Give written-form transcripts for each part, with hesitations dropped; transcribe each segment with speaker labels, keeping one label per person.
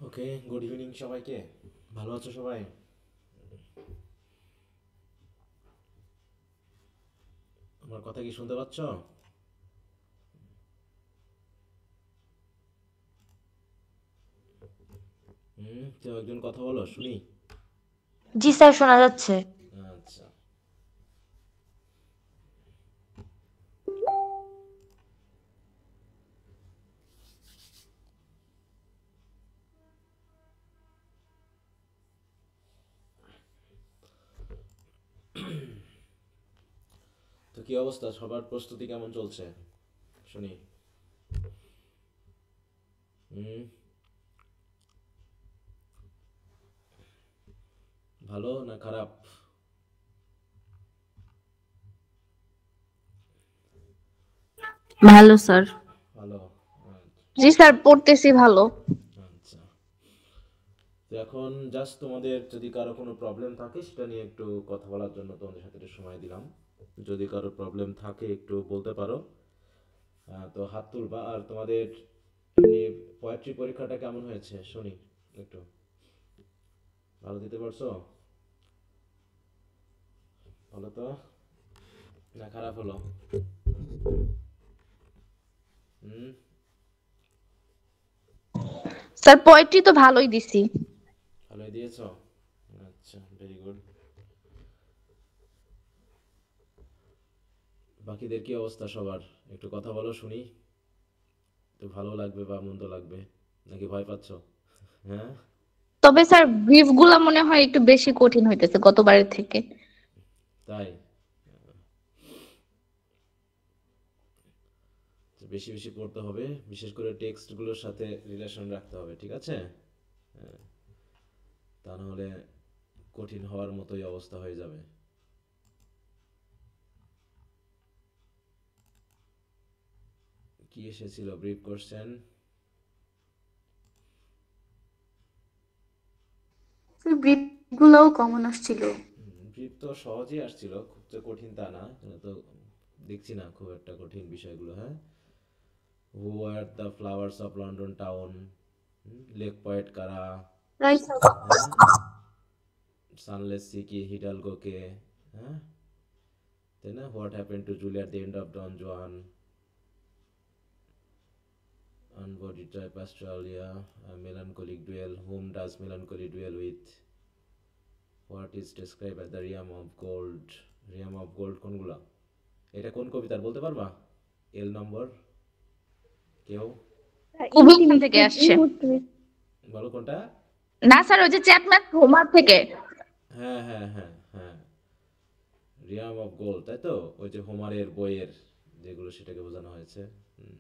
Speaker 1: ওকে, good evening সবাইকে। ভালো আছো সবাই? আমার কথা কি শুনতে পাচ্ছ? কেউ একজন কথা বলো শুনি।
Speaker 2: জি স্যার, শোনা যাচ্ছে।
Speaker 1: আচ্ছা। তো কি অবস্থা, সবার প্রস্তুতি কেমন চলছে শুনি। হুম। ভালো না খারাপ?
Speaker 2: ভালো স্যার।
Speaker 1: ভালো।
Speaker 2: জি স্যার, পড়তেছি ভালো।
Speaker 1: আচ্ছা। তো এখন জাস্ট তোমাদের যদি কারো কোনো প্রবলেম থাকে সেটা নিয়ে একটু কথা বলার জন্য তোমাদের সাথে একটু সময় দিলাম। যদি কারো প্রবলেম থাকে একটু বলতে পারো। তো হাত তুলবা। আর তোমাদের এমনি পোয়েট্রি পরীক্ষাটা কেমন হয়েছে শুনি একটু। ভালো দিতে পারছো? ভালো তো? না খারাপ হলো? হুম।
Speaker 2: স্যার, পোয়েট্রি তো ভালোই দিছি।
Speaker 1: ভালোই দিয়েছো? আচ্ছা, ভেরি গুড। বাকিদের কি অবস্থা সবার? একটু কথা বলো শুনি। একটু ভালো লাগবে বা মন্দ লাগবে, নাকি ভয় পাচ্ছো? হ্যাঁ।
Speaker 2: তবে স্যার, ব্রিফ গুলা মনে হয় একটু বেশি কঠিন হইতেছে গতবারের থেকে।
Speaker 1: তাই? তো বেশি বেশি পড়তে হবে, বিশেষ করে টেক্সটগুলোর সাথে রিলেশন রাখতে হবে, ঠিক আছে? হ্যাঁ, তা নাহলে কঠিন হওয়ার মতোই অবস্থা হয়ে যাবে। কি এসেছিল ব্রিফ কোশ্চেন?
Speaker 3: স্যার ব্রিফ গুলোও কমন আসছিল।
Speaker 1: ব্রিফ তো সহজেই আসছিল, খুব যে কঠিন তা না। এখানে তো দেখছি না খুব একটা কঠিন বিষয়গুলো। হ্যাঁ, who are the flowers of London town, lake poet কারা,
Speaker 3: রাইট স্যার।
Speaker 1: হ্যাঁ, সানলেস সি কি হিডালগোকে, হ্যাঁ, তাই না? What happen to Julia at the end of Don Juan, unbodied type Australia, melancholic duel, whom does melancholy duel with, what is describe as the realm of gold. Realm of gold কোনগুলা? এটা কোন কবিতার বলতে পারবা? এল নম্বর কেউ?
Speaker 2: কুভিন থেকে আসছে।
Speaker 1: বলো কোনটা।
Speaker 2: না স্যার, ওই যে চ্যাপম্যান হোমার থেকে।
Speaker 1: হ্যাঁ হ্যাঁ হ্যাঁ হ্যাঁ, রিয়াম অফ গোল্ড, তাই তো? ওই যে হোমারের বইয়ের যেগুলো, সেটাকে বোঝানো হয়েছে। হুম,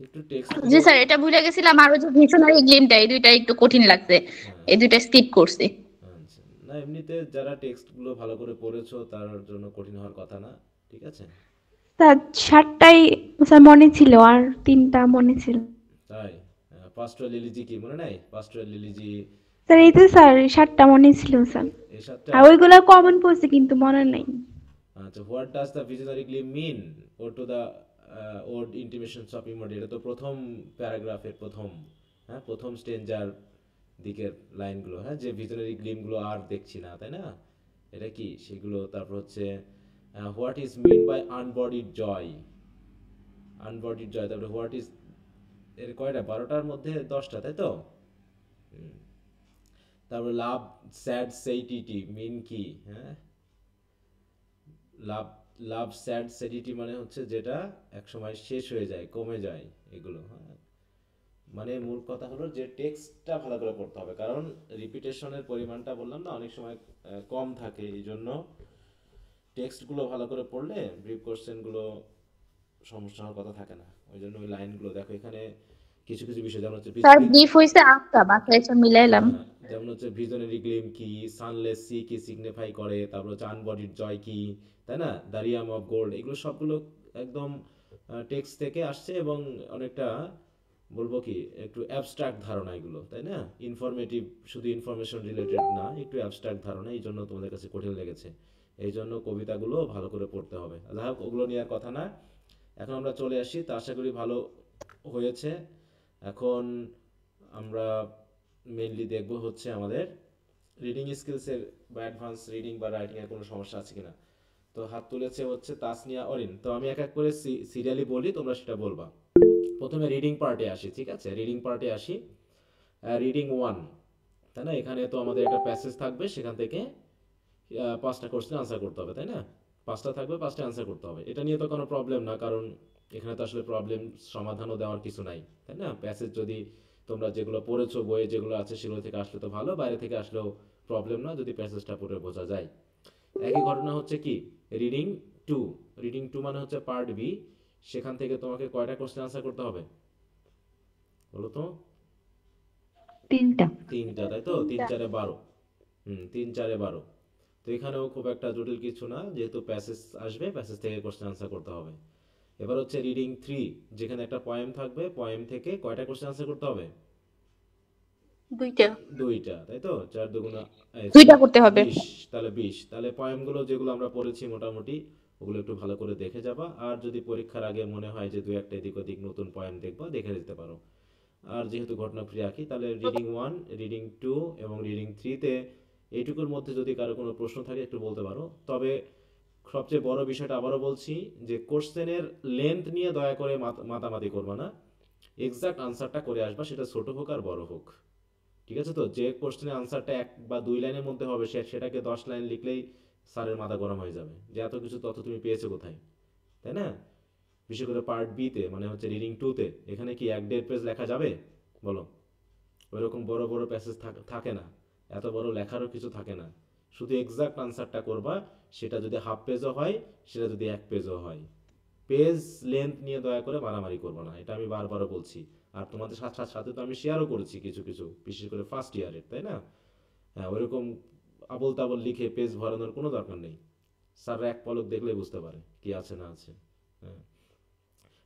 Speaker 1: একটু
Speaker 2: জি
Speaker 1: টেক্সটগুলো।
Speaker 2: স্যার, এটা ভুলে গেছিলাম। আর ওই যে ভিশনারি গ্লিমটা, এই দুইটা একটু কঠিন লাগছে।
Speaker 1: হ্যাঁ।
Speaker 2: এই দুইটা স্কিপ করছি।
Speaker 1: আচ্ছা, না এমনিতে যারা টেক্সটগুলো ভালো করে পড়েছো তার জন্য কঠিন হওয়ার কথা না, ঠিক আছে?
Speaker 3: স্যার ৭টাই স্যার মনে ছিল, আর ৩টা মনে ছিল।
Speaker 1: তাই? পাস্টোরাল লিলিজি কি মনে নাই? পাস্টোরাল লিলিজি,
Speaker 3: স্যার এই তো স্যার ৭টা মনে ছিল স্যার।
Speaker 1: এই সাতটা।
Speaker 3: আর ওইগুলো কমন পড়ছে কিন্তু মনে নেই।
Speaker 1: আচ্ছা, what does the visionary gleam mean, ও to the ode intimations of immortality, এটা তো প্রথম প্যারাগ্রাফের প্রথম, হ্যাঁ, প্রথম স্টেঞ্জার দিকের লাইনগুলো। হ্যাঁ, যে ভিজনারি গ্লিমগুলো আর দেখছি না, তাই না? এটা কি সেগুলো? তারপর হচ্ছে হোয়াট ইজ মিন বাই আনবডিড জয়, আনবডিড জয়। তারপরে হোয়াট ইজ, এর কয়টা? 12টার মধ্যে 10টা, তাই তো? তারপর লাভ স্যাড সেইটিটি মিন কি? হ্যাঁ, লাভ, লাভ স্যাড সেডিটি মানে হচ্ছে যেটা এক সময় শেষ হয়ে যায়, কমে যায়, এগুলো। হ্যাঁ, মানে মূল কথা হলো যে টেক্সটটা ভালো করে পড়তে হবে, কারণ রিপিটেশনের পরিমাণটা বললাম না অনেক সময় কম থাকে। এই জন্য টেক্সটগুলো ভালো করে পড়লে ব্রিফ কোশ্চেনগুলো সমস্যা হওয়ার কথা থাকে না। ওই জন্য ওই লাইনগুলো দেখো এখানে, কিছু কিছু বিষয় যেমন হচ্ছে
Speaker 2: স্যার, ব্রিফ হইছে 8টা, বাকি এসব মিলাইলাম।
Speaker 1: হ্যাঁ, যেমন হচ্ছে ভিজনারি গ্লিম কি, সানলেস সি কি সিগনিফাই করে, তারপর হচ্ছে আনবডিড জয় কি, তাই না? দারিয়াম অফ গোল্ড, এগুলো সবগুলো একদম টেক্সট থেকে আসছে এবং অনেকটা বলবো কি একটু অ্যাবস্ট্রাক্ট ধারণা এগুলো, তাই না? ইনফরমেটিভ, শুধু ইনফরমেশন রিলেটেড না, একটু অ্যাবস্ট্রাক্ট ধারণা, এই জন্য তোমাদের কাছে কঠিন লেগেছে। এই জন্য কবিতাগুলো ভালো করে পড়তে হবে। যাই হোক, ওগুলো নিয়ে আর কথা না। এখন আমরা চলে আসি, তা আশা করি ভালো হয়েছে। এখন আমরা মেইনলি দেখব হচ্ছে আমাদের রিডিং স্কিলসের বা অ্যাডভান্স রিডিং বা রাইটিং এর কোনো সমস্যা আছে কিনা। তো হাত তুলেছে হচ্ছে তাসনিয়া অরিন। তো আমি এক এক করে সিরিয়ালি বলি, তোমরা সেটা বলবা। প্রথমে রিডিং পার্টে আসি, ঠিক আছে? রিডিং পার্টে আসি। রিডিং ওয়ান, তাই না? এখানে তো আমাদের একটা প্যাসেজ থাকবে, সেখান থেকে 5টা কোশ্চেন আনসার করতে হবে, তাই না? 5টা থাকবে, 5টা আনসার করতে হবে। এটা নিয়ে তো কোনো প্রবলেম না, কারণ এখানে তো আসলে প্রবলেম সমাধানও দেওয়ার কিছু নাই, তাই না? প্যাসেজ যদি তোমরা যেগুলো পড়েছো বইয়ে যেগুলো আছে সেগুলো থেকে আসলে তো ভালো, বাইরে থেকে আসলেও প্রবলেম না যদি প্যাসেজটা পড়ে বোঝা যায়। একই ঘটনা হচ্ছে কি রিডিং টু। রিডিং টু মানে হচ্ছে পার্ট বি। সেখান থেকে তোমাকে কয়টা কোশ্চেন আনসার করতে হবে বলো তো?
Speaker 3: 3টা।
Speaker 1: 3টা, তাই তো? 3 4 12। 3 4 12। তো এখানেও খুব একটা জটিল কিছু না, যেহেতু প্যাসেজ আসবে, প্যাসেজ থেকে কোশ্চেন আনসার করতে হবে। এবার হচ্ছে রিডিং থ্রি, যেখানে একটা পয়েম থাকবে, পয়েম থেকে কয়টা কোশ্চেন আনসার করতে হবে?
Speaker 2: 2টা।
Speaker 1: 2টা, তাই তো? 4 দুগুণা
Speaker 2: 2টা করতে হবে।
Speaker 1: 20, তাহলে 20। তাহলে পয়েমগুলো যেগুলো আমরা পড়েছি মোটামুটি ওগুলো একটু ভালো করে দেখে যাবা। আর যদি পরীক্ষার আগে মনে হয় যে 2 একটা এদিক ওদিক নতুন পয়েম দেখবা, দেখে যেতে পারো। আর যেহেতু ঘটনা ফ্রি আঁকি, তাহলে রিডিং ওয়ান, রিডিং টু এবং রিডিং থ্রিতে এইটুকুর মধ্যে যদি কারো কোনো প্রশ্ন থাকে একটু বলতে পারো। তবে সবচেয়ে বড় বিষয়টা আবারও বলছি যে কোশ্চেনের লেন্থ নিয়ে দয়া করে মাতামাতি করবা না। এক্সাক্ট আনসারটা করে আসবা, সেটা ছোট হোক আর বড় হোক। ঠিক আছে? তো যে কোশ্চেনের আনসারটা 1 বা 2 লাইনের মধ্যে হবে, সেটাকে 10 লাইন লিখলেই স্যারের মাথা গরম হয়ে যাবে যে এত কিছু তথ্য তুমি পেয়েছো কোথায়, তাই না? বিশেষ করে পার্ট বিতে, মানে হচ্ছে রিডিং টুতে, এখানে কি 1-1.5 পেজ লেখা যাবে বলো? ওইরকম বড় বড় প্যাসেজ থাকে না, এত বড় লেখারও কিছু থাকে না। শুধু এক্সাক্ট আনসারটা করবা, সেটা যদি হাফ পেজও হয়, সেটা যদি 1 পেজও হয়। পেজ লেন্থ নিয়ে দয়া করে মারামারি করবো না, এটা আমি বারবারও বলছি। আর তোমাদের সাথে সাথে তো আমি শেয়ারও করেছি কিছু কিছু, বিশেষ করে ফার্স্ট ইয়ারের, তাই না? হ্যাঁ, ওইরকম আবল তাবল লিখে পেজ ভরানোর কোনো দরকার নেই। স্যাররা এক পলক দেখলেই বুঝতে পারে কি আছে না আছে। হ্যাঁ,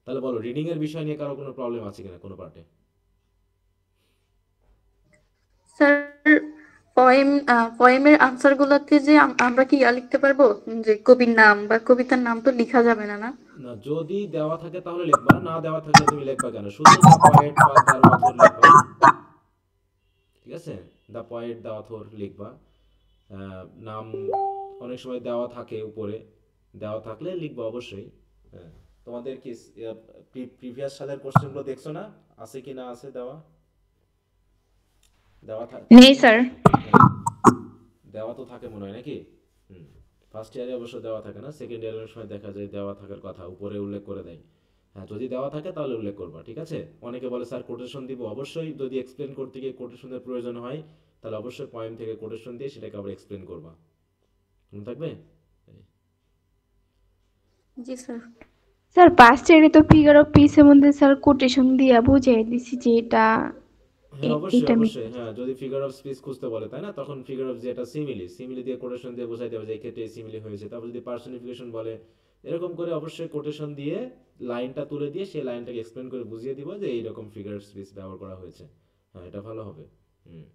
Speaker 1: তাহলে বলো, রিডিং এর বিষয় নিয়ে কারো কোনো প্রবলেম আছে কিনা কোনো পার্টে?
Speaker 4: স্যার, পয়েমের আনসার গুলোতে যে আমরা কি লিখতে পারবো, যে কবির নাম বা কবিতার নাম তো লেখা যাবে না, না?
Speaker 1: না, যদি দেওয়া থাকে তাহলে লিখবা, না দেওয়া থাকলে তুমি লিখবা কেন? শুধু দ্য পয়েট বা তার অথর লিখবা, ঠিক আছে? দ্য পয়েট, দ্য অথর লিখবা। নাম অনেক সময় দেওয়া থাকে উপরে, দেওয়া থাকলে লিখবা অবশ্যই। হ্যাঁ, তোমাদের কি প্রিভিয়াস সালের কোশ্চেনগুলো দেখছো না, আছে কি না আছে দেওয়া? দেওয়া
Speaker 2: নেই স্যার।
Speaker 1: হ্যাঁ, দেওয়া তো থাকে মনে হয় নাকি? ফার্স্ট ইয়ারে অবশ্য দেওয়া থাকে না, সেকেন্ড ইয়ারের সময় দেখা যায় দেওয়া থাকার কথা উপরে উল্লেখ করে দেয়। হ্যাঁ, যদি দেওয়া থাকে তাহলে উল্লেখ করবা, ঠিক আছে? অনেকে বলে স্যার কোটেশন দিব, অবশ্যই যদি এক্সপ্লেন করতে গিয়ে কোটেশনের প্রয়োজন হয় তাহলে অবশ্যই পয়েন্ট থেকে কোটেশন দিয়ে সেটাকে আবার এক্সপ্লেন করবা। মনে থাকবে?
Speaker 4: জি স্যার।
Speaker 3: স্যার ফার্স্ট ইয়ারে তো ফিগার অফ পিসের মধ্যে স্যার কোটেশন দিয়া বুঝিয়ে দিছি যে এটা
Speaker 1: হ্যাঁ, অবশ্যই
Speaker 3: এটা
Speaker 1: অবশ্যই। হ্যাঁ, যদি ফিগার অফ স্পিচ খুঁজতে বলে, তাই না, তখন ফিগার অফ যেটা সিমিলি, সিমিলি দিয়ে কোটেশন দিয়ে বোঝাই দেবে যে এই ক্ষেত্রে সিমিলি হয়েছে। তারপর যদি পার্সনিফিকেশন বলে, এরকম করে অবশ্যই কোটেশন দিয়ে লাইনটা তুলে দিয়ে সেই লাইনটাকে এক্সপ্লেন করে বুঝিয়ে দিব যে এইরকম ফিগার অফ স্পিচ ব্যবহার করা হয়েছে। হ্যাঁ, এটা ভালো হবে। হুম।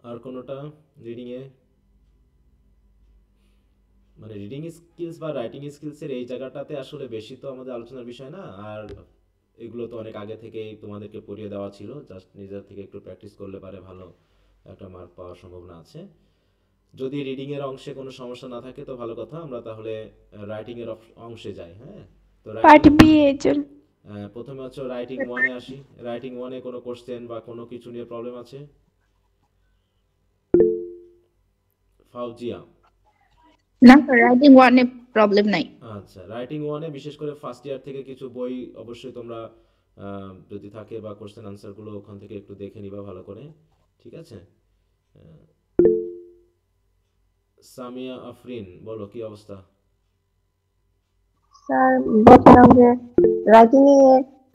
Speaker 1: আর কোনোটা রিডিং এ, মানে রিডিং স্কিলস বা রাইটিং স্কিলসের এই জায়গাটাতে আসলে বেশি তো আমাদের আলোচনার বিষয় না। আর এগুলো তো অনেক আগে থেকেই তোমাদেরকে পড়িয়ে দেওয়া ছিল, জাস্ট নিজের থেকে একটু প্র্যাকটিস করলে পারে ভালো একটা মার্ক পাওয়ার সম্ভাবনা আছে। যদি রিডিং এর অংশে কোনো সমস্যা না থাকে তো ভালো কথা, আমরা তাহলে রাইটিং এর অংশে যাই। হ্যাঁ, তো
Speaker 3: পার্ট
Speaker 1: রাইটিং
Speaker 3: বি এর জন্য।
Speaker 1: প্রথমে হচ্ছে রাইটিং ওয়ানে আসি। রাইটিং ওয়ানে কোনো কোশ্চেন বা কোনো কিছু নিয়ে প্রবলেম আছে? ফাউজিয়া?
Speaker 2: না স্যার, রাইটিং ওয়ানে প্রবলেম নাই।
Speaker 1: আচ্ছা, রাইটিং ওয়ানে বিশেষ করে ফার্স্ট ইয়ার থেকে কিছু বই অবশ্যই তোমরা যদি থাকে বা কোশ্চেন আনসারগুলো ওখান থেকে একটু দেখে নিবা ভালো করে, ঠিক আছে? আহ, সামিয়া আফরিন, বলো কি অবস্থা?
Speaker 5: স্যার, বলছিলাম যে রাইটিং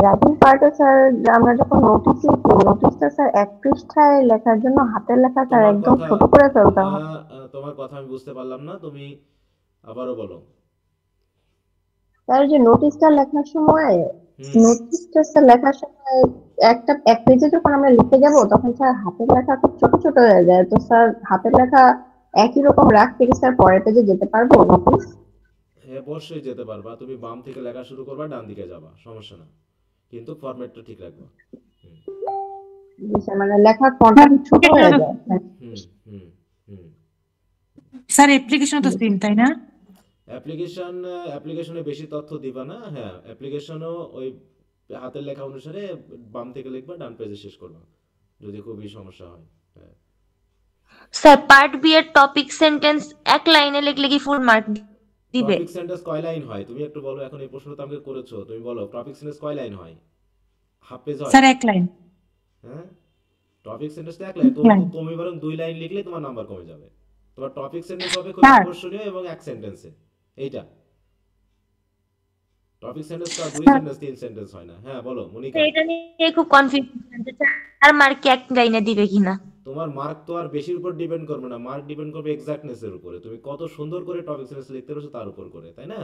Speaker 5: রাইটিং পার্টে স্যার, আমরা যখন নোটিস লিখি, নোটিসটা স্যার 1 পৃষ্ঠায় লেখার জন্য হাতের লেখা স্যার
Speaker 1: তোমার
Speaker 5: একদম
Speaker 1: কথা
Speaker 5: ছোট করে ফেলতে হয়।
Speaker 1: তোমার কথা আমি বুঝতে পারলাম না, তুমি আবারও বলো।
Speaker 5: স্যার, যে নোটিসটা লেখার সময়,
Speaker 1: হুম।
Speaker 5: নোটিসটা স্যার লেখার সময় 1 পেজে যখন আমরা লিখতে যাব তখন স্যার হাতের লেখা খুব ছোট ছোট হয়ে যায়। তো স্যার, হাতের লেখা একই রকম রাখতে কি স্যার পরের পেজে যেতে পারবো নোটিস?
Speaker 1: হ্যাঁ, অবশ্যই যেতে পারবা। তুমি বাম থেকে লেখা শুরু করবা, ডান দিকে যাবা, সমস্যা না। কিন্তু ফরম্যাটটা ঠিক রাখবা। হুম
Speaker 5: জি স্যার, মানে লেখার ফন্টটা ছোট হয়ে যায়।
Speaker 1: হুম হুম হুম
Speaker 6: স্যার অ্যাপ্লিকেশন তো সেম তাই না?
Speaker 1: অ্যাপ্লিকেশনে বেশি তথ্য দিবা না। হ্যাঁ, অ্যাপ্লিকেশনও ওই হাতের লেখা অনুসারে বাম থেকে লিখবা, ডান পেজে শেষ করবা, যদি খুবই সমস্যা হয়। হ্যাঁ,
Speaker 7: স্যার পার্ট বি এর টপিক সেন্টেন্স এক লাইনে লিখলে কি ফুল মার্ক দিবে?
Speaker 1: টপিক সেন্টেন্স কয় লাইন হয় তুমি একটু বলো। এখন এই প্রশ্নটা আমাকে করেছো, তুমি বলো টপিক সেন্টেন্স কয় লাইন হয়? হাফ পেজ হয়?
Speaker 6: স্যার এক লাইন।
Speaker 1: হ্যাঁ, টপিক সেন্টেন্স তো এক লাইন।
Speaker 6: এক
Speaker 1: তুমি
Speaker 6: লাইন
Speaker 1: তুমি বরং 2 লাইন লিখলে তোমার নাম্বার কমে যাবে। তোমার টপিক সেন্টেন্স হবে খুব
Speaker 6: স্যার।
Speaker 1: আকর্ষণীয় এবং এক সেন্টেন্সে। এইটা টপিক সেন্টেন্স তো আর 2
Speaker 6: স্যার
Speaker 1: সেন্টেন্স 3 সেন্টেন্স হয় না। হ্যাঁ বলো
Speaker 7: তো
Speaker 1: মনিকা।
Speaker 7: এটা নিয়ে খুব কনফিউশন যে 4 মার্ক এক লাইনে দিবে কিনা।
Speaker 1: তোমার মার্ক তো আর বেশির উপর ডিপেন্ড করবে না, মার্ক ডিপেন্ড করবে এক্সাক্টনেসের উপরে, তুমি কত সুন্দর করে টপিক সেন্টেন্স লিখতে পারছো তার উপর করে, তাই না?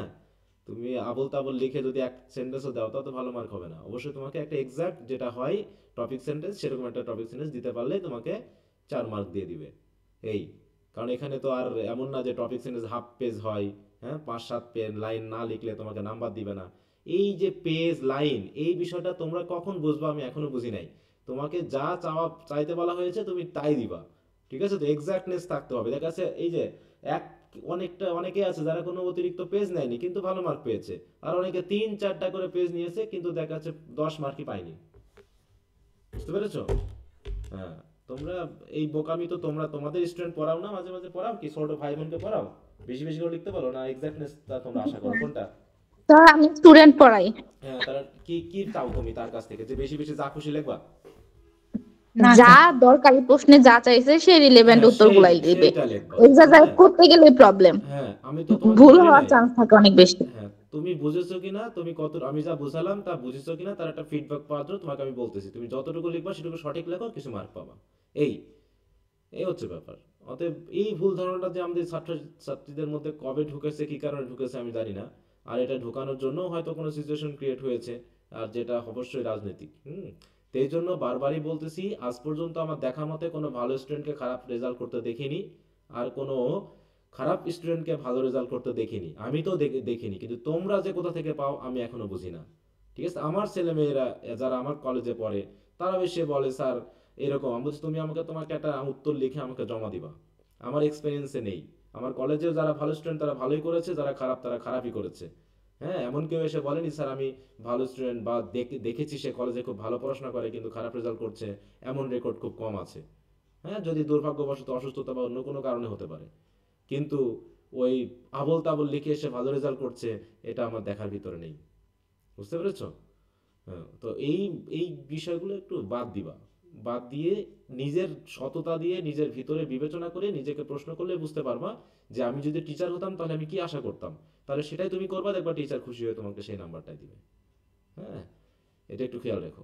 Speaker 1: তুমি আবল তাবল লিখে যদি এক সেন্টেন্সও দাও তাও তো ভালো মার্ক হবে না। অবশ্যই তোমাকে একটা এক্সাক্ট যেটা হয় টপিক সেন্টেন্স, সেরকম একটা টপিক সেন্টেন্স দিতে পারলে তোমাকে 4 মার্ক দিয়ে দিবে। এই কারণ এখানে তো আর এমন না যে টপিক সেন্টেন্স হাফ পেজ হয়, হ্যাঁ 5-7 লাইন না লিখলে তোমাকে নাম্বার দিবে না। এই যে পেজ লাইন এই বিষয়টা তোমরা কখন বুঝবা আমি এখনো বুঝি নাই। তোমাকে যা চাওয়া চাইতে বলা হয়েছে তুমি তাই দিবা, ঠিক আছে? তো এক্সাক্টনেস থাকতে হবে। দেখা যাচ্ছে এই যে এক অনেকে আছে যারা কোনো অতিরিক্ত পেজ নেয়নি কিন্তু ভালো মার্ক পেয়েছে, আর অনেকে 3-4টা করে পেজ নিয়েছে কিন্তু দেখা যাচ্ছে 10 মার্কই পায়নি। বুঝতে পেরেছো? হ্যাঁ, তোমরা এই বোকামি তো তোমরা তোমাদের স্টুডেন্ট পড়াও না, মাঝে মাঝে পড়াও কি ছোট ভাই বোনকে পড়াও? বেশি বেশি করে লিখতে বলো না, এক্সাক্টনেস তোমরা আশা করো কোনটা?
Speaker 2: স্যার আমি স্টুডেন্ট পড়াই।
Speaker 1: হ্যাঁ, তারা কি কি চাও তুমি তার কাছ থেকে, যে বেশি বেশি যা খুশি লিখবা?
Speaker 6: না
Speaker 2: যা
Speaker 6: স্যার।
Speaker 2: দরকারি প্রশ্নে যা চাইছে সেই রিলেভেন্ট
Speaker 1: হ্যাঁ
Speaker 2: উত্তরগুলাই দিবে।
Speaker 1: সেইটা লিখবা,
Speaker 2: এক্সারসাইজ
Speaker 1: হ্যাঁ।
Speaker 2: করতে গেলে প্রবলেম,
Speaker 1: হ্যাঁ আমি তো তোমাকে
Speaker 2: ভুল
Speaker 1: বলি
Speaker 2: হওয়ার
Speaker 1: নাই।
Speaker 2: চান্স থাকে অনেক বেশি।
Speaker 1: হ্যাঁ, তুমি বুঝেছো কিনা, তুমি কত আমি যা বুঝালাম তা বুঝেছো কিনা তার একটা ফিডব্যাক পাওয়ার জন্য তোমাকে আমি বলতেছি, তুমি যতটুকু লিখবা সেটুকু সঠিক লেখো, কিছু মার্ক পাবা। এই এই হচ্ছে ব্যাপার। অতএব এই ভুল ধারণাটা যে আমাদের ছাত্র ছাত্রীদের মধ্যে কবে ঢুকেছে, কি কারণে ঢুকেছে আমি জানি না। আর এটা ঢোকানোর জন্য হয়তো কোনো সিচুয়েশন ক্রিয়েট হয়েছে, আর যেটা অবশ্যই রাজনৈতিক। তো এই জন্য বারবারই বলতেছি, আজ পর্যন্ত আমার দেখা মতে কোনো ভালো স্টুডেন্টকে খারাপ রেজাল্ট করতে দেখিনি, আর কোনো খারাপ স্টুডেন্টকে ভালো রেজাল্ট করতে দেখিনি। আমি তো দেখিনি, কিন্তু তোমরা যে কোথা থেকে পাও আমি এখনো বুঝি না। ঠিক আছে, আমার ছেলে মেয়েরা যারা আমার কলেজে পড়ে তারা এসে বলে স্যার এরকম। আমি বলছি তুমি তোমাকে একটা উত্তর লিখে আমাকে জমা দিবা, আমার এক্সপিরিয়েন্সে নেই। আমার কলেজেও যারা ভালো স্টুডেন্ট তারা ভালোই করেছে, যারা খারাপ তারা খারাপই করেছে। হ্যাঁ, এমন কেউ এসে বলেনি স্যার আমি ভালো স্টুডেন্ট বা দেখেছি সে কলেজে খুব ভালো পড়াশোনা করে কিন্তু খারাপ রেজাল্ট করছে, এমন রেকর্ড খুব কম আছে। হ্যাঁ, যদি দুর্ভাগ্যবশত অসুস্থতা বা অন্য কোনো কারণে হতে পারে, কিন্তু ওই আবল তাবল লিখে এসে ভালো রেজাল্ট করছে এটা আমার দেখার ভিতরে নেই। বুঝতে পেরেছো? হ্যাঁ, তো এই এই বিষয়গুলো একটু বাদ দিবা। বাদ দিয়ে নিজের সততা দিয়ে নিজের ভিতরে বিবেচনা করে নিজেকে প্রশ্ন করলে বুঝতে পারবা যে আমি যদি টিচার হতাম তাহলে আমি কি আশা করতাম, তাহলে সেটাই তুমি করবা, দেখবা টিচার খুশি হয়ে তোমাকে সেই নাম্বারটাই দিবে। হ্যাঁ, এটা একটু খেয়াল রেখো।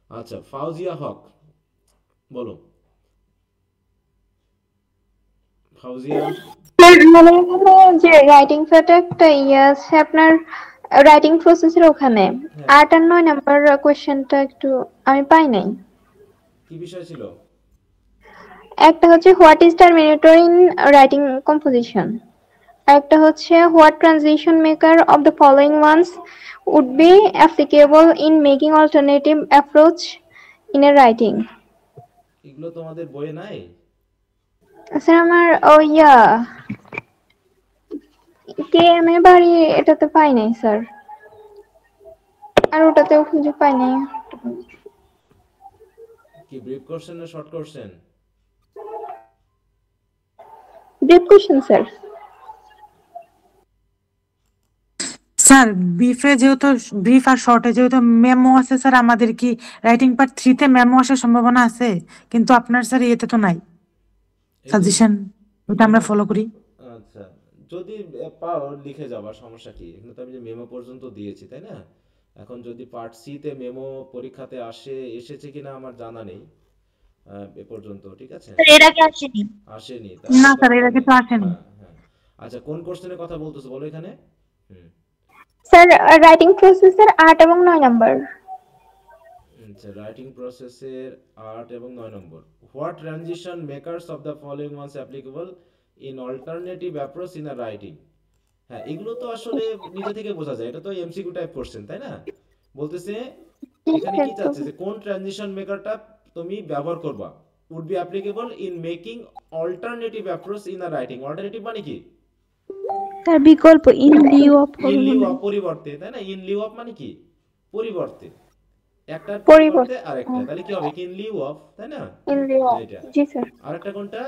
Speaker 1: আচ্ছা, ফাউজিয়া হক বলো। ফাউজিয়া।
Speaker 3: মানে এখানে যে রাইটিং প্যাডে একটা ইয়ে আছে আপনার রাইটিং প্রসেসের ওখানে
Speaker 1: হ্যাঁ,
Speaker 3: 8 আর 9 নাম্বার কোশ্চেনটা একটু আমি পাই নাই।
Speaker 1: কি বিষয় ছিল?
Speaker 3: একটা হচ্ছে what is terminator in writing composition, আর একটা হচ্ছে what transition maker of the following ones would be applicable in making alternative approach in a writing.
Speaker 1: এগুলো তোমাদের বইয়ে নাই?
Speaker 3: স্যার আমার কে এম এ বাড়ি এটাতে পাই নাই স্যার, আর ওটাতেও খুঁজে পাই নাই।
Speaker 1: কি ব্রিফ কোশ্চেন না short question?
Speaker 3: Brief question sir.
Speaker 6: Sir ব্রিফে যেহেতু ব্রিফ আর শর্টে যেহেতু মেমো আছে স্যার, আমাদের কি রাইটিং পার্ট 3 তে মেমো আসার সম্ভাবনা আছে? কিন্তু আপনার স্যার ইয়েতে তো নাই
Speaker 1: এই যে
Speaker 6: সাজেশন, ওটা আমরা
Speaker 1: মেমো,
Speaker 6: ফলো করি।
Speaker 1: আচ্ছা যদি পাও লিখে যাবা, সমস্যা কি? এখানে তো আমি যে মেমো পর্যন্ত দিয়েছি তাই না? এখন যদি পার্ট সি তে মেমো পরীক্ষাতে এসেছে কিনা আমার জানা নেই এ পর্যন্ত, ঠিক আছে?
Speaker 7: স্যার এর আগে আসেনি।
Speaker 1: আসেনি,
Speaker 6: না
Speaker 1: তাহলে তো
Speaker 6: স্যার এর আগে
Speaker 1: হবে।
Speaker 6: তো আসেনি।
Speaker 1: হ্যাঁ হ্যাঁ। আচ্ছা, কোন কোশ্চেনের কথা বলতেছো বলো এখানে? হুম
Speaker 3: স্যার রাইটিং প্রসেসের 8 এবং 9 নাম্বার।
Speaker 1: আচ্ছা, রাইটিং প্রসেসের 8 এবং 9 নম্বর। What transition makers of the following ones applicable in alternative approach in a writing. হ্যাঁ, এগুলো তো আসলে নিজে থেকে বোঝা যায়, এটা তো এমসিকিউ টাইপ কোশ্চেন তাই না? বলতেছে এখানে
Speaker 3: স্যার
Speaker 1: কি চাচ্ছে যে কোন ট্রানজিশন মেকারটা তুমি ব্যবহার করবা would be applicable in making alternative approach in a writing alternative মানে কি
Speaker 8: তার বিকল্প ইন লিউ অফ
Speaker 1: ইন
Speaker 8: হবে
Speaker 1: লিউ
Speaker 8: মনে
Speaker 1: অফ
Speaker 8: হয়।
Speaker 1: পরিবর্তে তাই না ইন লিউ অফ মানে কি পরিবর্তে একটার পরিবর্তে
Speaker 3: পরিবর্তে
Speaker 1: আরেকটা তাহলে কি হবে ইন লিউ অফ তাই না
Speaker 3: ইন লিউ অফ।
Speaker 1: এটা
Speaker 3: জি স্যার।
Speaker 1: আরেকটা কোনটা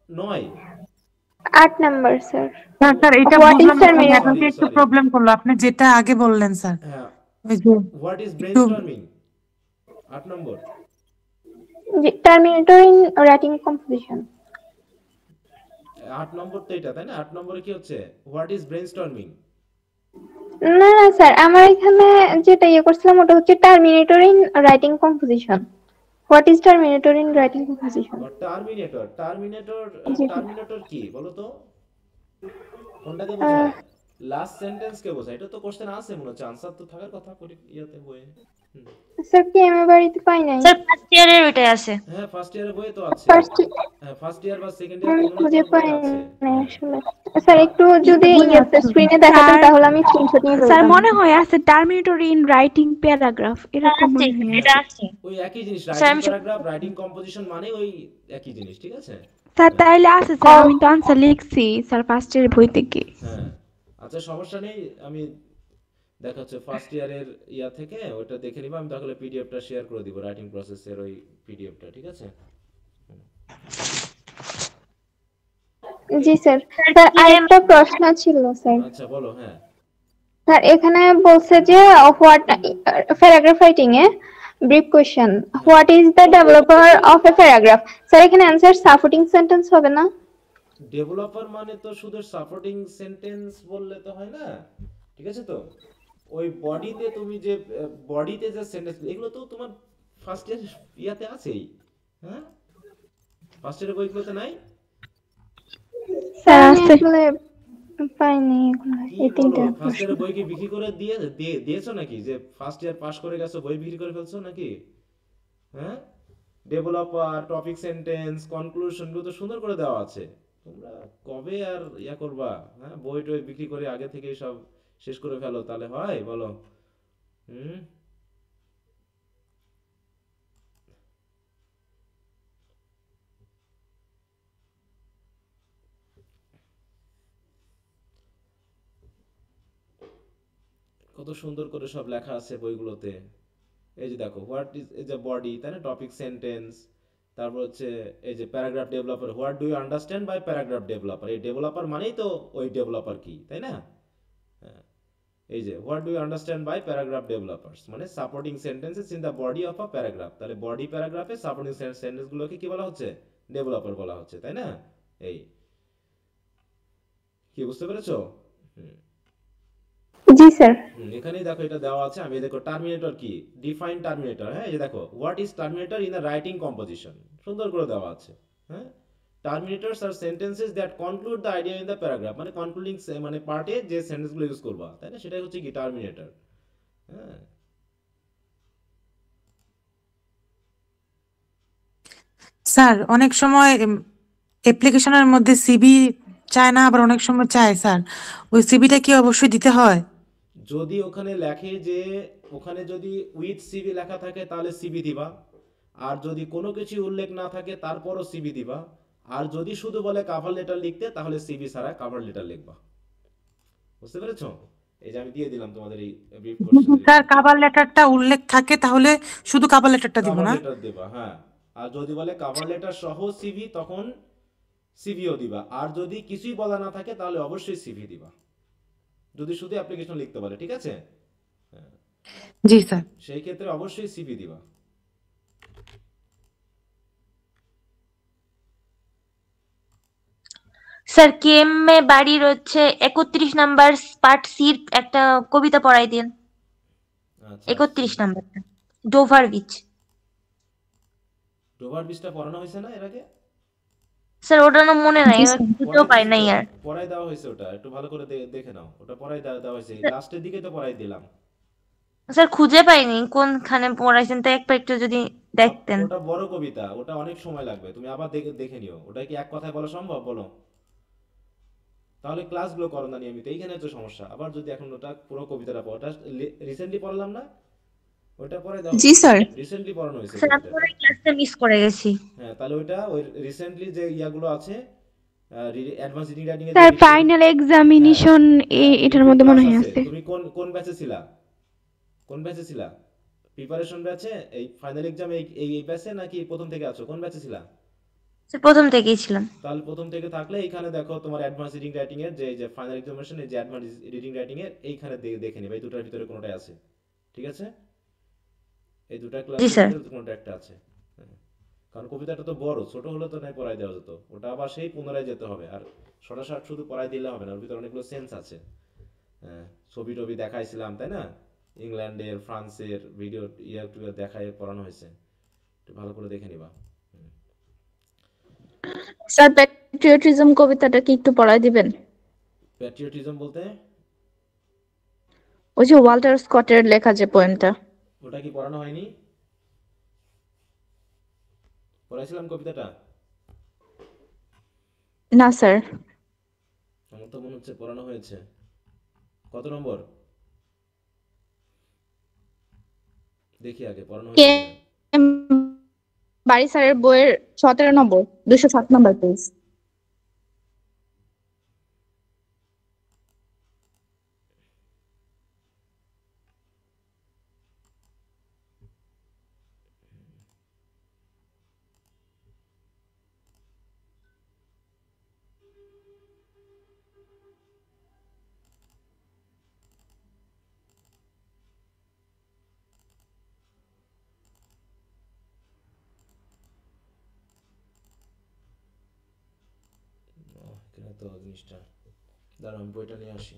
Speaker 1: 9
Speaker 3: 8 নাম্বার স্যার।
Speaker 6: স্যার স্যার এটা
Speaker 3: হোয়াট ইজ
Speaker 6: বুঝলাম না,
Speaker 3: টার্মিনেটর?
Speaker 6: এখন
Speaker 1: সরি
Speaker 6: একটু
Speaker 1: সরি
Speaker 6: প্রবলেম করলো আপনি যেটা আগে বললেন স্যার,
Speaker 1: হ্যাঁ
Speaker 6: ওই যে
Speaker 1: হোয়াট ইজ
Speaker 6: একটু
Speaker 1: brainstorming 8 number
Speaker 3: terminator in writing composition.
Speaker 1: 8 নম্বর তো এটা তাই না 8 নম্বরে কি হচ্ছে হোয়াট ইজ ব্রেনস্টর্মিং
Speaker 3: না না স্যার, আমার এখানে যেটা করছিলাম ওটা হচ্ছে terminator in writing composition. What is terminator in writing composition?
Speaker 1: Terminator terminator
Speaker 3: G
Speaker 1: terminator কি বলো তো কোনটাকে
Speaker 3: স্যার।
Speaker 1: বোঝায় লাস্ট সেন্টেন্স কে বোঝায় এটা তো কোশ্চেন আছে মনে হচ্ছে আনসার তো থাকার কথা পরি ইয়াতে বইয়ে
Speaker 3: স্যার কি আমি বাড়িতে পাই নাই।
Speaker 7: স্যার ফার্স্ট ইয়ারের ওইটাই আছে।
Speaker 1: হ্যাঁ ফার্স্ট ইয়ারের বইয়ে তো আছে
Speaker 3: ফার্স্ট
Speaker 1: হ্যাঁ ফার্স্ট ইয়ার বা সেকেন্ড ইয়ার
Speaker 3: আমি
Speaker 1: কোনো না
Speaker 3: খুঁজে
Speaker 1: কোনো
Speaker 3: পাই
Speaker 1: বইয়ে আছে
Speaker 3: নাই
Speaker 1: হ্যাঁ
Speaker 3: আসলে। স্যার একটু
Speaker 8: কি
Speaker 3: যদি
Speaker 8: বই আছে?
Speaker 3: স্ক্রিনে দেখাতেন
Speaker 8: স্যার
Speaker 3: তাহলে আমি স্ক্রিনশট নিয়ে
Speaker 8: স্যার
Speaker 3: ফেলতাম।
Speaker 8: মনে হয় আছে টার্মিনেটর ইন রাইটিং প্যারাগ্রাফ এরকম
Speaker 7: আছে,
Speaker 8: মনে হয়
Speaker 7: এটা
Speaker 8: আছে।
Speaker 7: আছে।
Speaker 1: ওই একই জিনিস
Speaker 7: স্যার
Speaker 1: রাইটিং
Speaker 7: আমি
Speaker 1: প্যারাগ্রাফ রাইটিং কম্পোজিশন মানে ওই একই জিনিস ঠিক আছে
Speaker 8: স্যার
Speaker 1: হ্যাঁ
Speaker 8: তাইলে আছে স্যার, আমি তো আনসার লিখছি স্যার ফার্স্ট এর বই থেকে।
Speaker 1: হ্যাঁ আচ্ছা সমস্যা নেই আমি দেখাচ্ছে ফার্স্ট ইয়ারের ইয়া থেকে ওটা দেখে নিবা আমি তাহলে পিডিএফটা শেয়ার করে দিব রাইটিং প্রসেসের ওই পিডিএফটা ঠিক আছে
Speaker 3: জি স্যার। স্যার আরেকটা প্রশ্ন ছিল স্যার।
Speaker 1: আচ্ছা বলো হ্যাঁ
Speaker 3: স্যার এখানে বলছে যে what paragraph writing a brief question what is the developer of a paragraph? Sir এখানে অ্যানসার সাপোর্টিং সেন্টেন্স হবে না?
Speaker 1: ডেভেলপার মানে তো শুধু সাপোর্টিং সেন্টেন্স বললে তো হয় না ঠিক আছে তো ওই বডিতে তুমি যে বডিতে যে সেন্টেন্স এগুলো তো তোমার ফার্স্ট ইয়ার ইয়াতে আছেই হ্যাঁ ফার্স্ট ইয়ারের বইগুলোতে নাই
Speaker 3: স্যার আমি
Speaker 8: আছে।
Speaker 3: আসলে পাইনি এগুলো,
Speaker 1: কি
Speaker 3: এই
Speaker 1: বলো
Speaker 3: তিনটা
Speaker 1: ফার্স্ট
Speaker 3: প্রশ্ন।
Speaker 1: ইয়ারের বই কি বিক্রি করে দিয়েছো নাকি যে ফার্স্ট ইয়ার পাস করে গেছো বই বিক্রি করে ফেলছো নাকি হ্যাঁ ডেভেলপার টপিক সেন্টেন্স কনক্লুশন গুলো তো সুন্দর করে দেওয়া আছে তোমরা কবে আর ইয়া করবা হ্যাঁ বই টই বিক্রি করে আগে থেকে সব শেষ করে ফেলো তাহলে হয় বলো হুম কত সুন্দর করে সব লেখা আছে বইগুলোতে এই যে দেখো হোয়াট ইজ এই যে বডি তাই না টপিক সেন্টেন্স তারপর হচ্ছে এই যে paragraph developer what do you understand by paragraph developer এই ডেভেলপার মানেই তো ওই ডেভেলপার কি তাই না হ্যাঁ এই যে what do you understand by paragraph developers মানে supporting sentences in the body of a paragraph তাহলে বডি প্যারাগ্রাফে সাপোর্টিং সেন্টেন্স গুলোকে কি বলা হচ্ছে ডেভেলপার বলা হচ্ছে তাই না এই কি বুঝতে পেরেছো হুম
Speaker 3: জি স্যার।
Speaker 1: এখানেই দেখো এটা দেওয়া আছে আমি দেখো টার্মিনেটর কি ডিফাইন টার্মিনেটর হ্যাঁ এই যে দেখো what is terminator in the writing composition সুন্দর করে দেওয়া আছে হ্যাঁ terminators are sentences that conclude the idea in the paragraph মানে কনক্লুডিং মানে পার্টে যে সেন্টেন্সগুলো ইউজ করবা তাই না সেটাই হচ্ছে কি টার্মিনেটর হ্যাঁ
Speaker 6: স্যার অনেক সময় অ্যাপ্লিকেশনের মধ্যে সিবি চায় না, আবার অনেক সময় চায় স্যার, ওই সিবিটা কি অবশ্যই দিতে হয়?
Speaker 1: যদি ওখানে লেখে যে ওখানে যদি উইথ সিভি লেখা থাকে তাহলে সিভি দিবা আর যদি কোনো কিছু উল্লেখ না থাকে তারপরও সিভি দিবা আর যদি শুধু বলে কভার লেটার লিখতে তাহলে সিভি ছাড়া কভার লেটার লিখবা বুঝতে পেরেছো এই যে আমি দিয়ে দিলাম তোমাদের এই ব্রিফ
Speaker 6: স্যার কাভার লেটারটা উল্লেখ থাকে তাহলে শুধু কাভার লেটারটা দিব
Speaker 1: কভার
Speaker 6: না?
Speaker 1: লেটার দেবা হ্যাঁ আর যদি বলে কভার লেটার সহ সিভি তখন সিভিও দিবা আর যদি কিছুই বলা না থাকে তাহলে অবশ্যই সিভি দিবা যদি শুধু অ্যাপ্লিকেশন লিখতে বলে ঠিক আছে
Speaker 6: জি স্যার।
Speaker 1: সেই ক্ষেত্রে অবশ্যই সিভি দিবা
Speaker 7: স্যার কেএমএ বাড়ির হচ্ছে 31 নাম্বার পার্ট সির একটা কবিতা পড়াই দিন।
Speaker 1: আচ্ছা
Speaker 7: 31 নাম্বারটা ডোভারভিচ।
Speaker 1: ডোভার বিচটা পড়ানো হয়েছে না এর আগে
Speaker 7: স্যার ওটা না মনে নাই,
Speaker 8: জি, স্যার।
Speaker 7: খুঁজেও পাই নাই আর।
Speaker 1: পড়াই দেওয়া হয়েছে ওটা একটু ভালো করে দেখে নাও ওটা পড়াই দেওয়া হয়েছে লাস্টের দিকে তো পড়াই দিলাম
Speaker 7: স্যার খুঁজে পাইনি কোনখানে পড়াইছেন, তো একটু যদি দেখতেন।
Speaker 1: ওটা বড় কবিতা ওটা অনেক সময় লাগবে তুমি আবার দেখে নিও ওটা কি এক কথায় বলা সম্ভব বলো তাহলে ক্লাসগুলো করো না নিয়মিত এইখানে তো সমস্যা আবার যদি এখন ওটা পুরো কবিতাটা পড়ো ওটা রিসেন্টলি পড়লাম না ওটা পড়াই দাও
Speaker 8: জি স্যার।
Speaker 1: রিসেন্টলি পড়ানো হয়েছে
Speaker 7: স্যার আমি
Speaker 1: কবিতাটা
Speaker 7: ওই ক্লাসটা মিস করে গেছি।
Speaker 1: হ্যাঁ তাহলে ওই রিসেন্টলি যে ইয়াগুলো আছে অ্যাডভান্স রিডিং রাইটিং এর যে
Speaker 8: স্যার
Speaker 1: রিভিউ
Speaker 8: ফাইনাল
Speaker 1: হ্যাঁ
Speaker 8: এক্সামিনেশন এটার
Speaker 1: রিভিউ
Speaker 8: মধ্যে
Speaker 1: ক্লাস
Speaker 8: মনে হয়
Speaker 1: আছে
Speaker 8: আছে।
Speaker 1: তুমি কোন কোন ব্যাচে ছিলা কোন ব্যাচে ছিলা প্রিপারেশন ব্যাচে এই ফাইনাল এক্সাম এই ব্যাচে নাকি প্রথম থেকে আছো কোন ব্যাচে ছিলা
Speaker 7: স্যার প্রথম থেকেই ছিলাম।
Speaker 1: তাহলে প্রথম থেকে থাকলে এইখানে দেখো তোমার অ্যাডভান্স রিডিং রাইটিং এর যে ফাইনাল এক্সামিনেশন এই যে অ্যাডভান্স রিডিং রাইটিং এর এইখানে দেখে নিবে এই দুটার ভিতরে কোনোটাই আছে ঠিক আছে এই দুটা
Speaker 7: জি
Speaker 1: ক্লাসের
Speaker 7: স্যার।
Speaker 1: ভিতরে কোনোটা একটা আছে হ্যাঁ। কারণ কবিতাটা তো বড় ছোট হলে তো নাই পড়াই দেওয়া যেত ওটা আবার সেই পুনরায় যেতে হবে আর সরাসরি শুধু পড়াই দিলে হবে না ওর ভিতরে অনেকগুলো সেন্স আছে হ্যাঁ ছবি টবি দেখাইছিলাম তাই না ইংল্যান্ডের ফ্রান্সের ভিডিও টিউব দেখায় পড়ানো হয়েছে একটু ভালো করে দেখে নিবা
Speaker 2: স্যার প্যাট্রিয়টিজম কবিতাটা কি একটু পড়ায় দিবেন?
Speaker 1: প্যাট্রিয়টিজম বলতে
Speaker 2: ওই যে ওয়াল্টার স্কটের লেখা যে পোয়েমটা।
Speaker 1: ওটা কি পড়ানো হয়নি পড়াইছিলাম কবিতাটা
Speaker 2: না স্যার।
Speaker 1: আমার তো মনে হচ্ছে পড়ানো হয়েছে কত নম্বর দেখি আগে পড়ানো
Speaker 2: কে
Speaker 1: হয়েছে কিনা
Speaker 2: বাড়ি স্যারের বইয়ের 17 নম্বর 207 নম্বর পেজ।
Speaker 1: এখানে তো জিনিসটা দাঁড়াও আমি বইটা নিয়ে আসি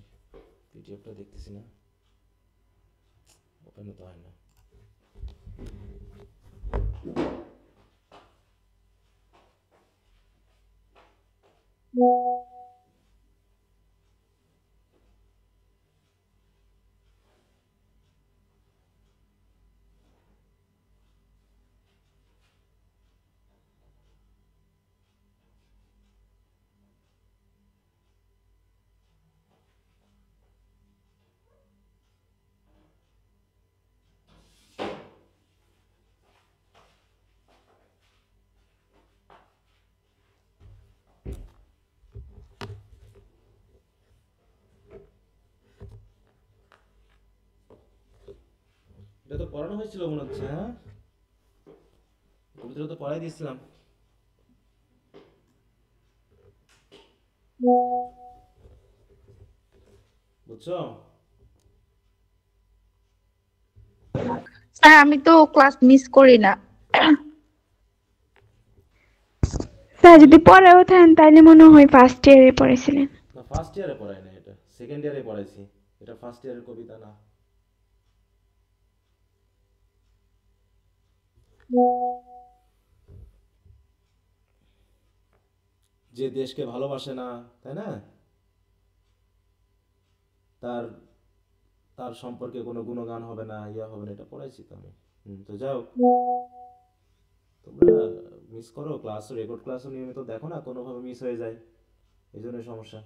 Speaker 1: পিডিএফটা দেখতেছি না ওপেন তো হয় না এটা তো পড়ানো হয়েছিল মনে হচ্ছে হ্যাঁ কবিতাটা তো পড়াই দিয়েছিলাম বুঝছো
Speaker 2: স্যার আমি তো ক্লাস মিস করি না।
Speaker 8: স্যার যদি পড়াও থাকেন তাহলে মনে হয় ফার্স্ট ইয়ারে পড়েছিলেন।
Speaker 1: না ফার্স্ট ইয়ারে পড়াই না এটা সেকেন্ড ইয়ারে পড়াইছি এটা ফার্স্ট ইয়ারের কবিতা না যে দেশকে ভালোবাসে না তাই না তার তার সম্পর্কে কোনো গুণগান হবে না ইয়া হবে না এটা পড়াইছি তো আমি তো যাও তোমরা মিস করো ক্লাস রেকর্ড ক্লাসও নিয়মিত দেখো না কোনোভাবে মিস হয়ে যায় এই জন্য সমস্যা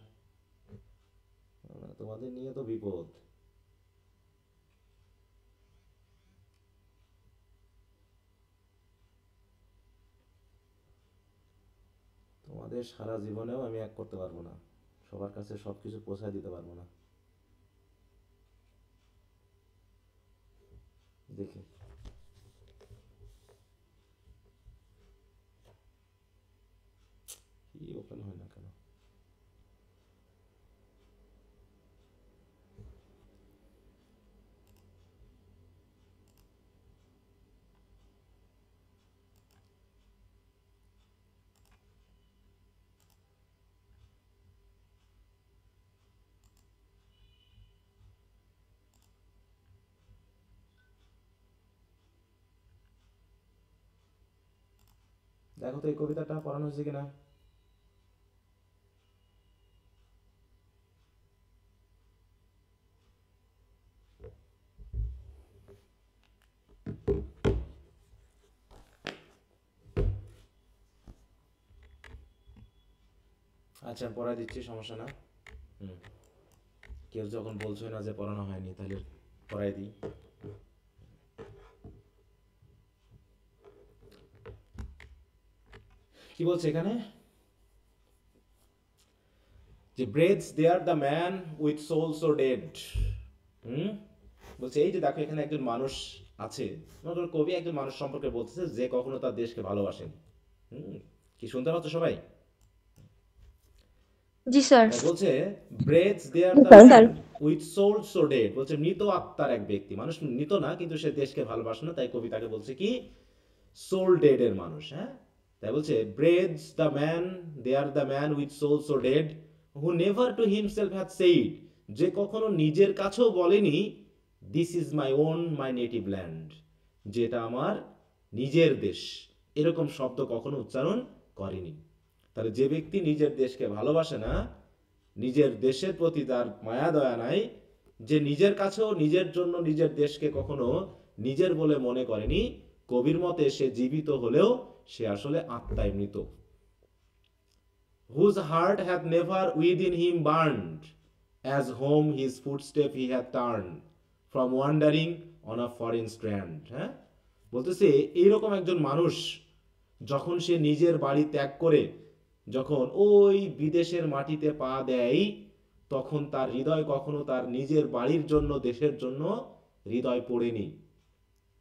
Speaker 1: তোমাদের নিয়ে তো বিপদ তোমাদের সারা জীবনেও আমি এক করতে পারবো না সবার কাছে সবকিছু পৌঁছায় দিতে পারবো না দেখি কি ওপেন হয় না কেন দেখো তো এই কবিতাটা পড়ানো হয়েছে কিনা আচ্ছা আমি পড়াই দিচ্ছি সমস্যা না কেউ যখন বলছোই না যে পড়ানো হয়নি তাহলে পড়াই দিই কি বলছে এখানে, যে breathes there the man with soul so dead. বলছে এই যে দেখো এখানে একজন মানুষ আছে, কবি একজন মানুষ সম্পর্কে বলতেছে যে কখনো তার দেশকে ভালোবাসেন। কি শুনতে পাচ্ছ সবাই?
Speaker 7: জি স্যার।
Speaker 1: বলছে breathes there the man with soul so dead, বলছে মৃত আত্মার এক ব্যক্তি, মানুষ মৃত না কিন্তু সে দেশকে ভালোবাসে না, তাই কবি তাকে বলছে কি সোল ডেড এর মানুষ। হ্যাঁ, তাই বলছে breathes the man there the man with soul so dead who never to himself had said, যে কখনো নিজের কাছেও বলেনি this is my own my native land, যেটা আমার নিজের দেশ, এরকম শব্দ কখনো উচ্চারণ করেনি। তাহলে যে ব্যক্তি নিজের দেশকে ভালোবাসে না, নিজের দেশের প্রতি তার মায়া দয়া নাই, যে নিজের কাছেও নিজের জন্য নিজের দেশকে কখনো নিজের বলে মনে করেনি, কবির মতে সে জীবিত হলেও সে আসলে আত্মায় মৃত। whose heart hath never within him burned, as home his footstep he hath turned, from wandering on a foreign strand। হ্যাঁ, বলতেছে এইরকম একজন মানুষ যখন সে নিজের বাড়ি ত্যাগ করে যখন ওই বিদেশের মাটিতে পা দেয়, তখন তার হৃদয় কখনো তার নিজের বাড়ির জন্য দেশের জন্য হৃদয় পড়েনি।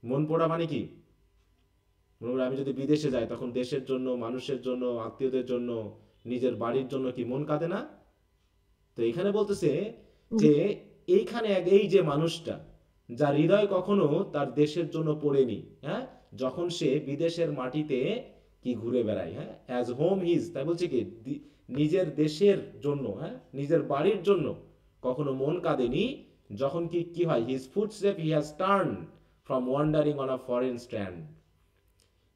Speaker 1: মন পড়া মানে কি, মনে করি আমি যদি বিদেশে যাই তখন দেশের জন্য, মানুষের জন্য, আত্মীয়দের জন্য, নিজের বাড়ির জন্য কি মন কাঁদে না? তো এখানে বলতেছে যে এইখানে এই যে মানুষটা যার হৃদয় কখনো তার দেশের জন্য পড়েনি, হ্যাঁ, যখন সে বিদেশের মাটিতে কি ঘুরে বেড়ায়, হ্যাঁ, অ্যাজ হোম হিজ, তাই বলছে কি নিজের দেশের জন্য, হ্যাঁ, নিজের বাড়ির জন্য কখনো মন কাঁদেনি, যখন কি হয় his footstep he has turn from wandering on a foreign stand.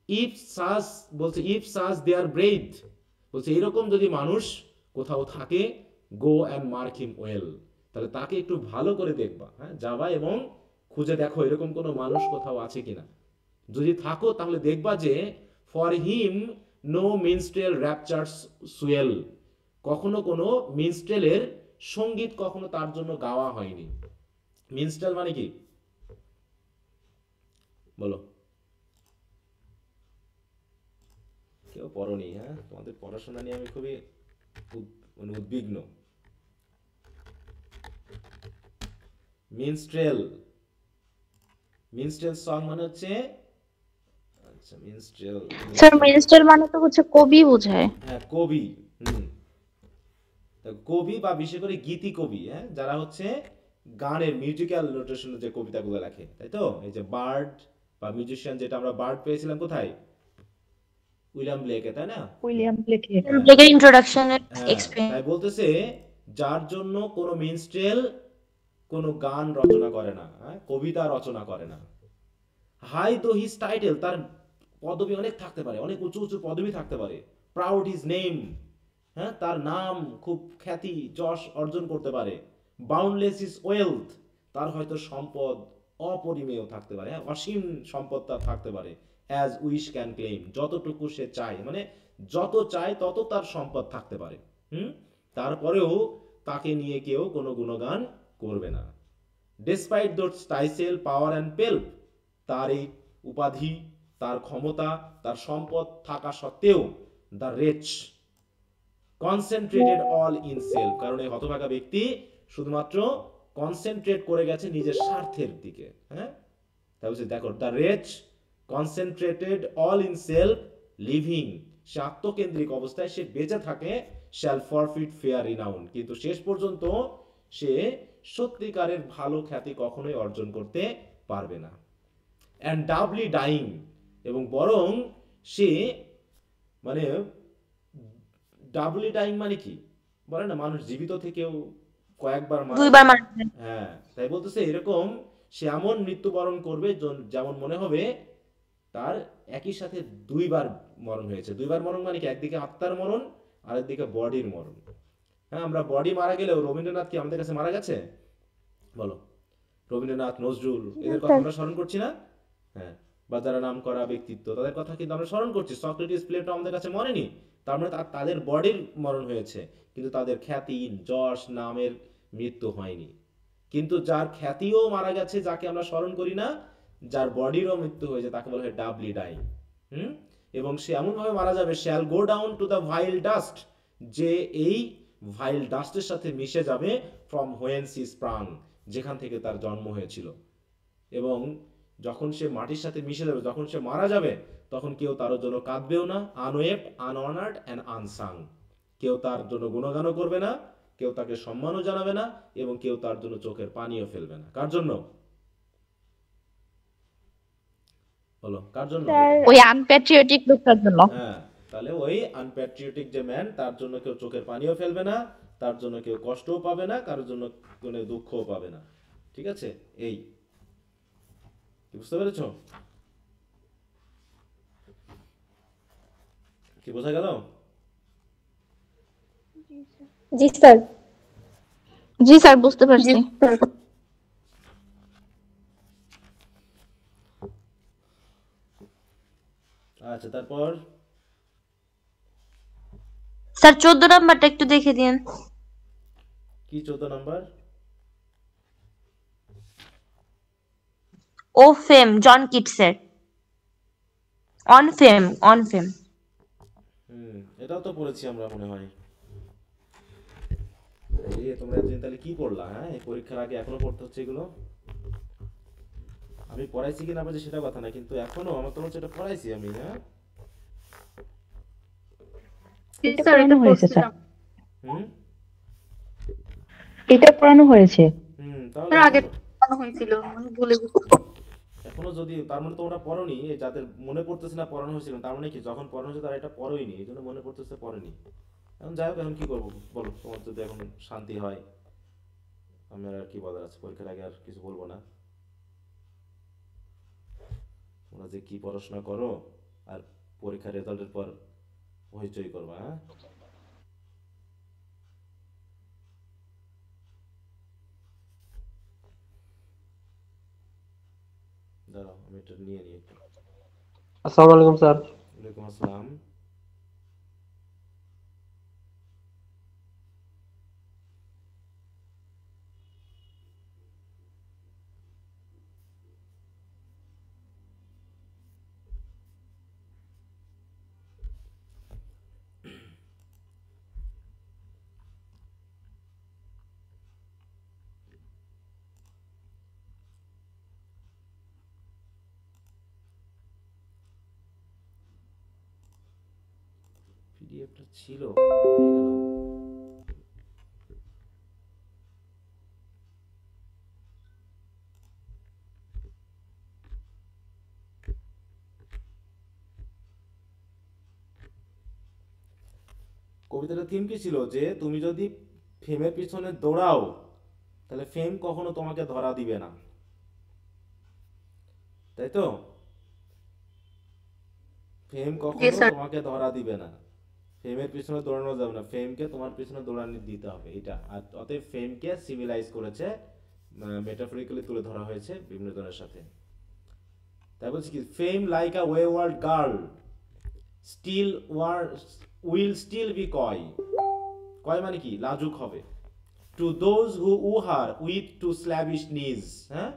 Speaker 1: If such, বলছে ইফ সাস দে আর ব্রেথ, বলছে এরকম যদি মানুষ কোথাও থাকে, go and mark him well, তাহলে তাকে একটু ভালো করে দেখবা, হ্যাঁ, যাবা এবং খুঁজে দেখো এরকম কোনো মানুষ কোথাও আছে কিনা। যদি থাকো তাহলে দেখবা যে ফর হিম নো মিনস্ট্রেল র্যাপচার্স সুয়েল, কখনো কোনো মিনস্ট্রেলের সঙ্গীত কখনো তার জন্য গাওয়া হয়নি। মিনস্ট্রেল মানে কি বলো? কেউ পড়নি? হ্যাঁ, তোমাদের পড়াশোনা নিয়ে আমি খুবই উদ্বিগ্ন। মিনস্ট্রেল, মিনস্ট্রেল সং মানে হচ্ছে, আচ্ছা মিনস্ট্রেল,
Speaker 2: স্যার মিনিস্টার মানে তো হচ্ছে কবি বোঝায়।
Speaker 1: হ্যাঁ কবি, কবি বা বিশেষ করে গীতি কবি, হ্যাঁ, যারা হচ্ছে গানের মিউজিক্যাল নোটেশনে যে কবিতাগুলো লেখে, তাই তো? এই যে বার্ড বা মিউজিশিয়ান, যেটা আমরা বার্ড পেয়েছিলাম কোথায়, উইলিয়াম ব্লেকে, তাই না?
Speaker 8: উইলিয়াম ব্লেকে।
Speaker 7: ব্লেকের ইন্ট্রোডাকশনে এক্সপ্লেইন।
Speaker 1: তাই বলতেছে যার জন্য কোনো মিনস্ট্রেল কোনো গান রচনা করে না, হ্যাঁ, কবিতা রচনা করে না। হাই দো হিজ টাইটেল, তার পদবি অনেক থাকতে পারে, অনেক উঁচু উঁচু পদবি থাকতে পারে। প্রাউড হিজ নেম, হ্যাঁ, তার নাম খুব খ্যাতি যশ অর্জন করতে পারে। বাউন্ডলেস ইজ ওয়েলথ, তার হয়তো সম্পদ অপরিমেয় থাকতে পারে, হ্যাঁ, অসীম সম্পদ তার থাকতে পারে। অ্যাজ উইশ ক্যান ক্লেম, যতটুকু সে চায়, মানে যত চায় তত তার সম্পদ থাকতে পারে, তারপরেও তাকে নিয়ে কেউ কোনো গুণগান করবে না। Despite those title power and pelf, তার এই উপাধি, তার ক্ষমতা, তার সম্পদ থাকা সত্ত্বেও the wretch concentrated all in self, কারণ এই হতভাগা ব্যক্তি শুধুমাত্র কনসেন্ট্রেট করে গেছে নিজের স্বার্থের দিকে, হ্যাঁ। তাই বলছে দেখো the wretch concentrated all in self living, সে আত্মকেন্দ্রিক অবস্থায় সে বেঁচে থাকে, শ্যাল ফরফিট ফেয়ার রিনাউন, কিন্তু শেষ পর্যন্ত সে সত্যিকারের ভালো খ্যাতি কখনোই অর্জন করতে পারবে না। অ্যান্ড ডাবলি ডাইং, এবং বরং সে মানে ডাবলি ডাইং মানে কি বলে না, মানুষ জীবিত থেকেও কয়েকবার
Speaker 7: দুইবার মারা যায়।
Speaker 1: হ্যাঁ, তাই বলতেছে এরকম সে এমন মৃত্যুবরণ করবে যেমন মনে হবে তার একই সাথে দুইবার মরণ হয়েছে। দুইবার মরণ মানে কি, একদিকে আত্মার মরণ আর একদিকে বডির মরণ। হ্যাঁ, আমরা বডি মারা গেলেও রবীন্দ্রনাথ কি আমাদের কাছে মারা গেছে? বলো, রবীন্দ্রনাথ, নজরুল, এদের কথা আমরা স্মরণ করছি না? হ্যাঁ, বা যারা নাম করা ব্যক্তিত্ব তাদের কথা কিন্তু আমরা স্মরণ করছি। সক্রেটিস, প্লেটো আমাদের কাছে মরেনি, তার মানে তাদের বডির মরণ হয়েছে, কিন্তু তাদের খ্যাতি, যশ, নামের মৃত্যু হয়নি। কিন্তু যার খ্যাতিও মারা গেছে, যাকে আমরা স্মরণ করি না, যার বডিরও মৃত্যু হয়েছে, তাকে বলা হয় ডাবলি ডাইং। এবং সে এমনভাবে মারা যাবে, shall go down to the vile dust, যে এই ভাইল ডাস্টের সাথে মিশে যাবে, ফ্রম হোয়েন্স হি স্প্রাং, যেখান থেকে তার জন্ম হয়েছিল। এবং যখন সে মাটির সাথে মিশে যাবে, যখন সে মারা যাবে, তখন কেউ তার জন্য কাঁদবেও না, আনওয়েপ্ট, আনঅনার্ড অ্যান্ড আনসাং, কেউ তার জন্য গুণগানও করবে না, কেউ তাকে সম্মানও জানাবে না, এবং কেউ তার জন্য চোখের পানিও ফেলবে না। কার জন্য বলো, কার জন্য?
Speaker 2: ওই আনপ্যাট্রিয়টিক লোকটার জন্য।
Speaker 1: হ্যাঁ, তাহলে ওই আনপ্যাট্রিয়টিক যে ম্যান, তার জন্য কেউ চোখের পানিও ফেলবে না, তার জন্য কেউ কষ্টও পাবে না, কারোর জন্য কোনো দুঃখও পাবে না। ঠিক আছে, এই কি বুঝতে পেরেছো? কি বোঝা গেল?
Speaker 3: জি স্যার।
Speaker 2: জি স্যার, বুঝতে পারছি।
Speaker 1: আচ্ছা, তারপর
Speaker 7: স্যার 14 নাম্বারটা একটু দেখে দিন।
Speaker 1: কি 14 নাম্বার?
Speaker 7: ও ফেম, জন কিটসের। On fame, on fame.
Speaker 1: এটাও তো পড়েছি আমরা মনে হয়। এই তোমরা এতদিন তাহলে কি পড়লা? হ্যাঁ, এই পরীক্ষার আগে এখনো পড়তে হচ্ছে এগুলো। আমি পড়াইছি কি না পড়াইছি সেটা কথা না, কিন্তু এখনো আমার তো হচ্ছে এটা পড়াইছি আমি। হ্যাঁ,
Speaker 5: পড়ানো হয়েছে স্যার,
Speaker 1: হুম
Speaker 5: এটা পড়ানো হয়েছে।
Speaker 1: তাহলে
Speaker 4: আগে পড়ানো হয়েছিল, আমি ভুলে গেছি।
Speaker 1: এখনো যদি, তার মানে তোমরা পড়োনি, যাদের মনে পড়তেছে না পড়ানো হয়েছিল, তার মানে কি যখন পড়ানো হয়েছে তারা এটা পড়োইনি, এই জন্য মনে পড়তেছে পড়েনি। এখন যাই হোক, এখন কি করবো বলো? তোমার যদি এখন শান্তি হয়, আমি আর কি বলার আছে, পরীক্ষার আগে আর কিছু বলবো না। তোমরা যে কি পড়াশোনা করো আর পরীক্ষার রেজাল্টের পর হইচই করবা। হ্যাঁ, দাঁড়াও আমি এটা নিয়ে নিই একটু।
Speaker 9: আসসালামু আলাইকুম স্যার।
Speaker 1: ওয়ালাইকুম আসসালাম। পিডিএফটা ছিল, কবিতাটার থিম কি ছিল? যে তুমি যদি ফেমের পিছনে দৌড়াও, তাহলে ফেম কখনো তোমাকে ধরা দিবে না, তাই তো? ফেম কখনো তোমাকে ধরা দিবে না, ফেমের পিছনে দৌড়ানো যাবে না, ফেমকে তোমার পিছনে দৌড়ানি দিতে হবে, এটা। আর অতএব ফেমকে সিভিলাইজ করেছে, মেটাফরিক্যালি তুলে ধরা হয়েছে বিভিন্ন জনের সাথে। তাই বলছি কি, fame like a wayward girl still will still be coy. Coy মানে কি? লাজুক হবে। টু দোজ হু উহার উইথ টু স্ল্যাবিশ নিজ। হ্যাঁ,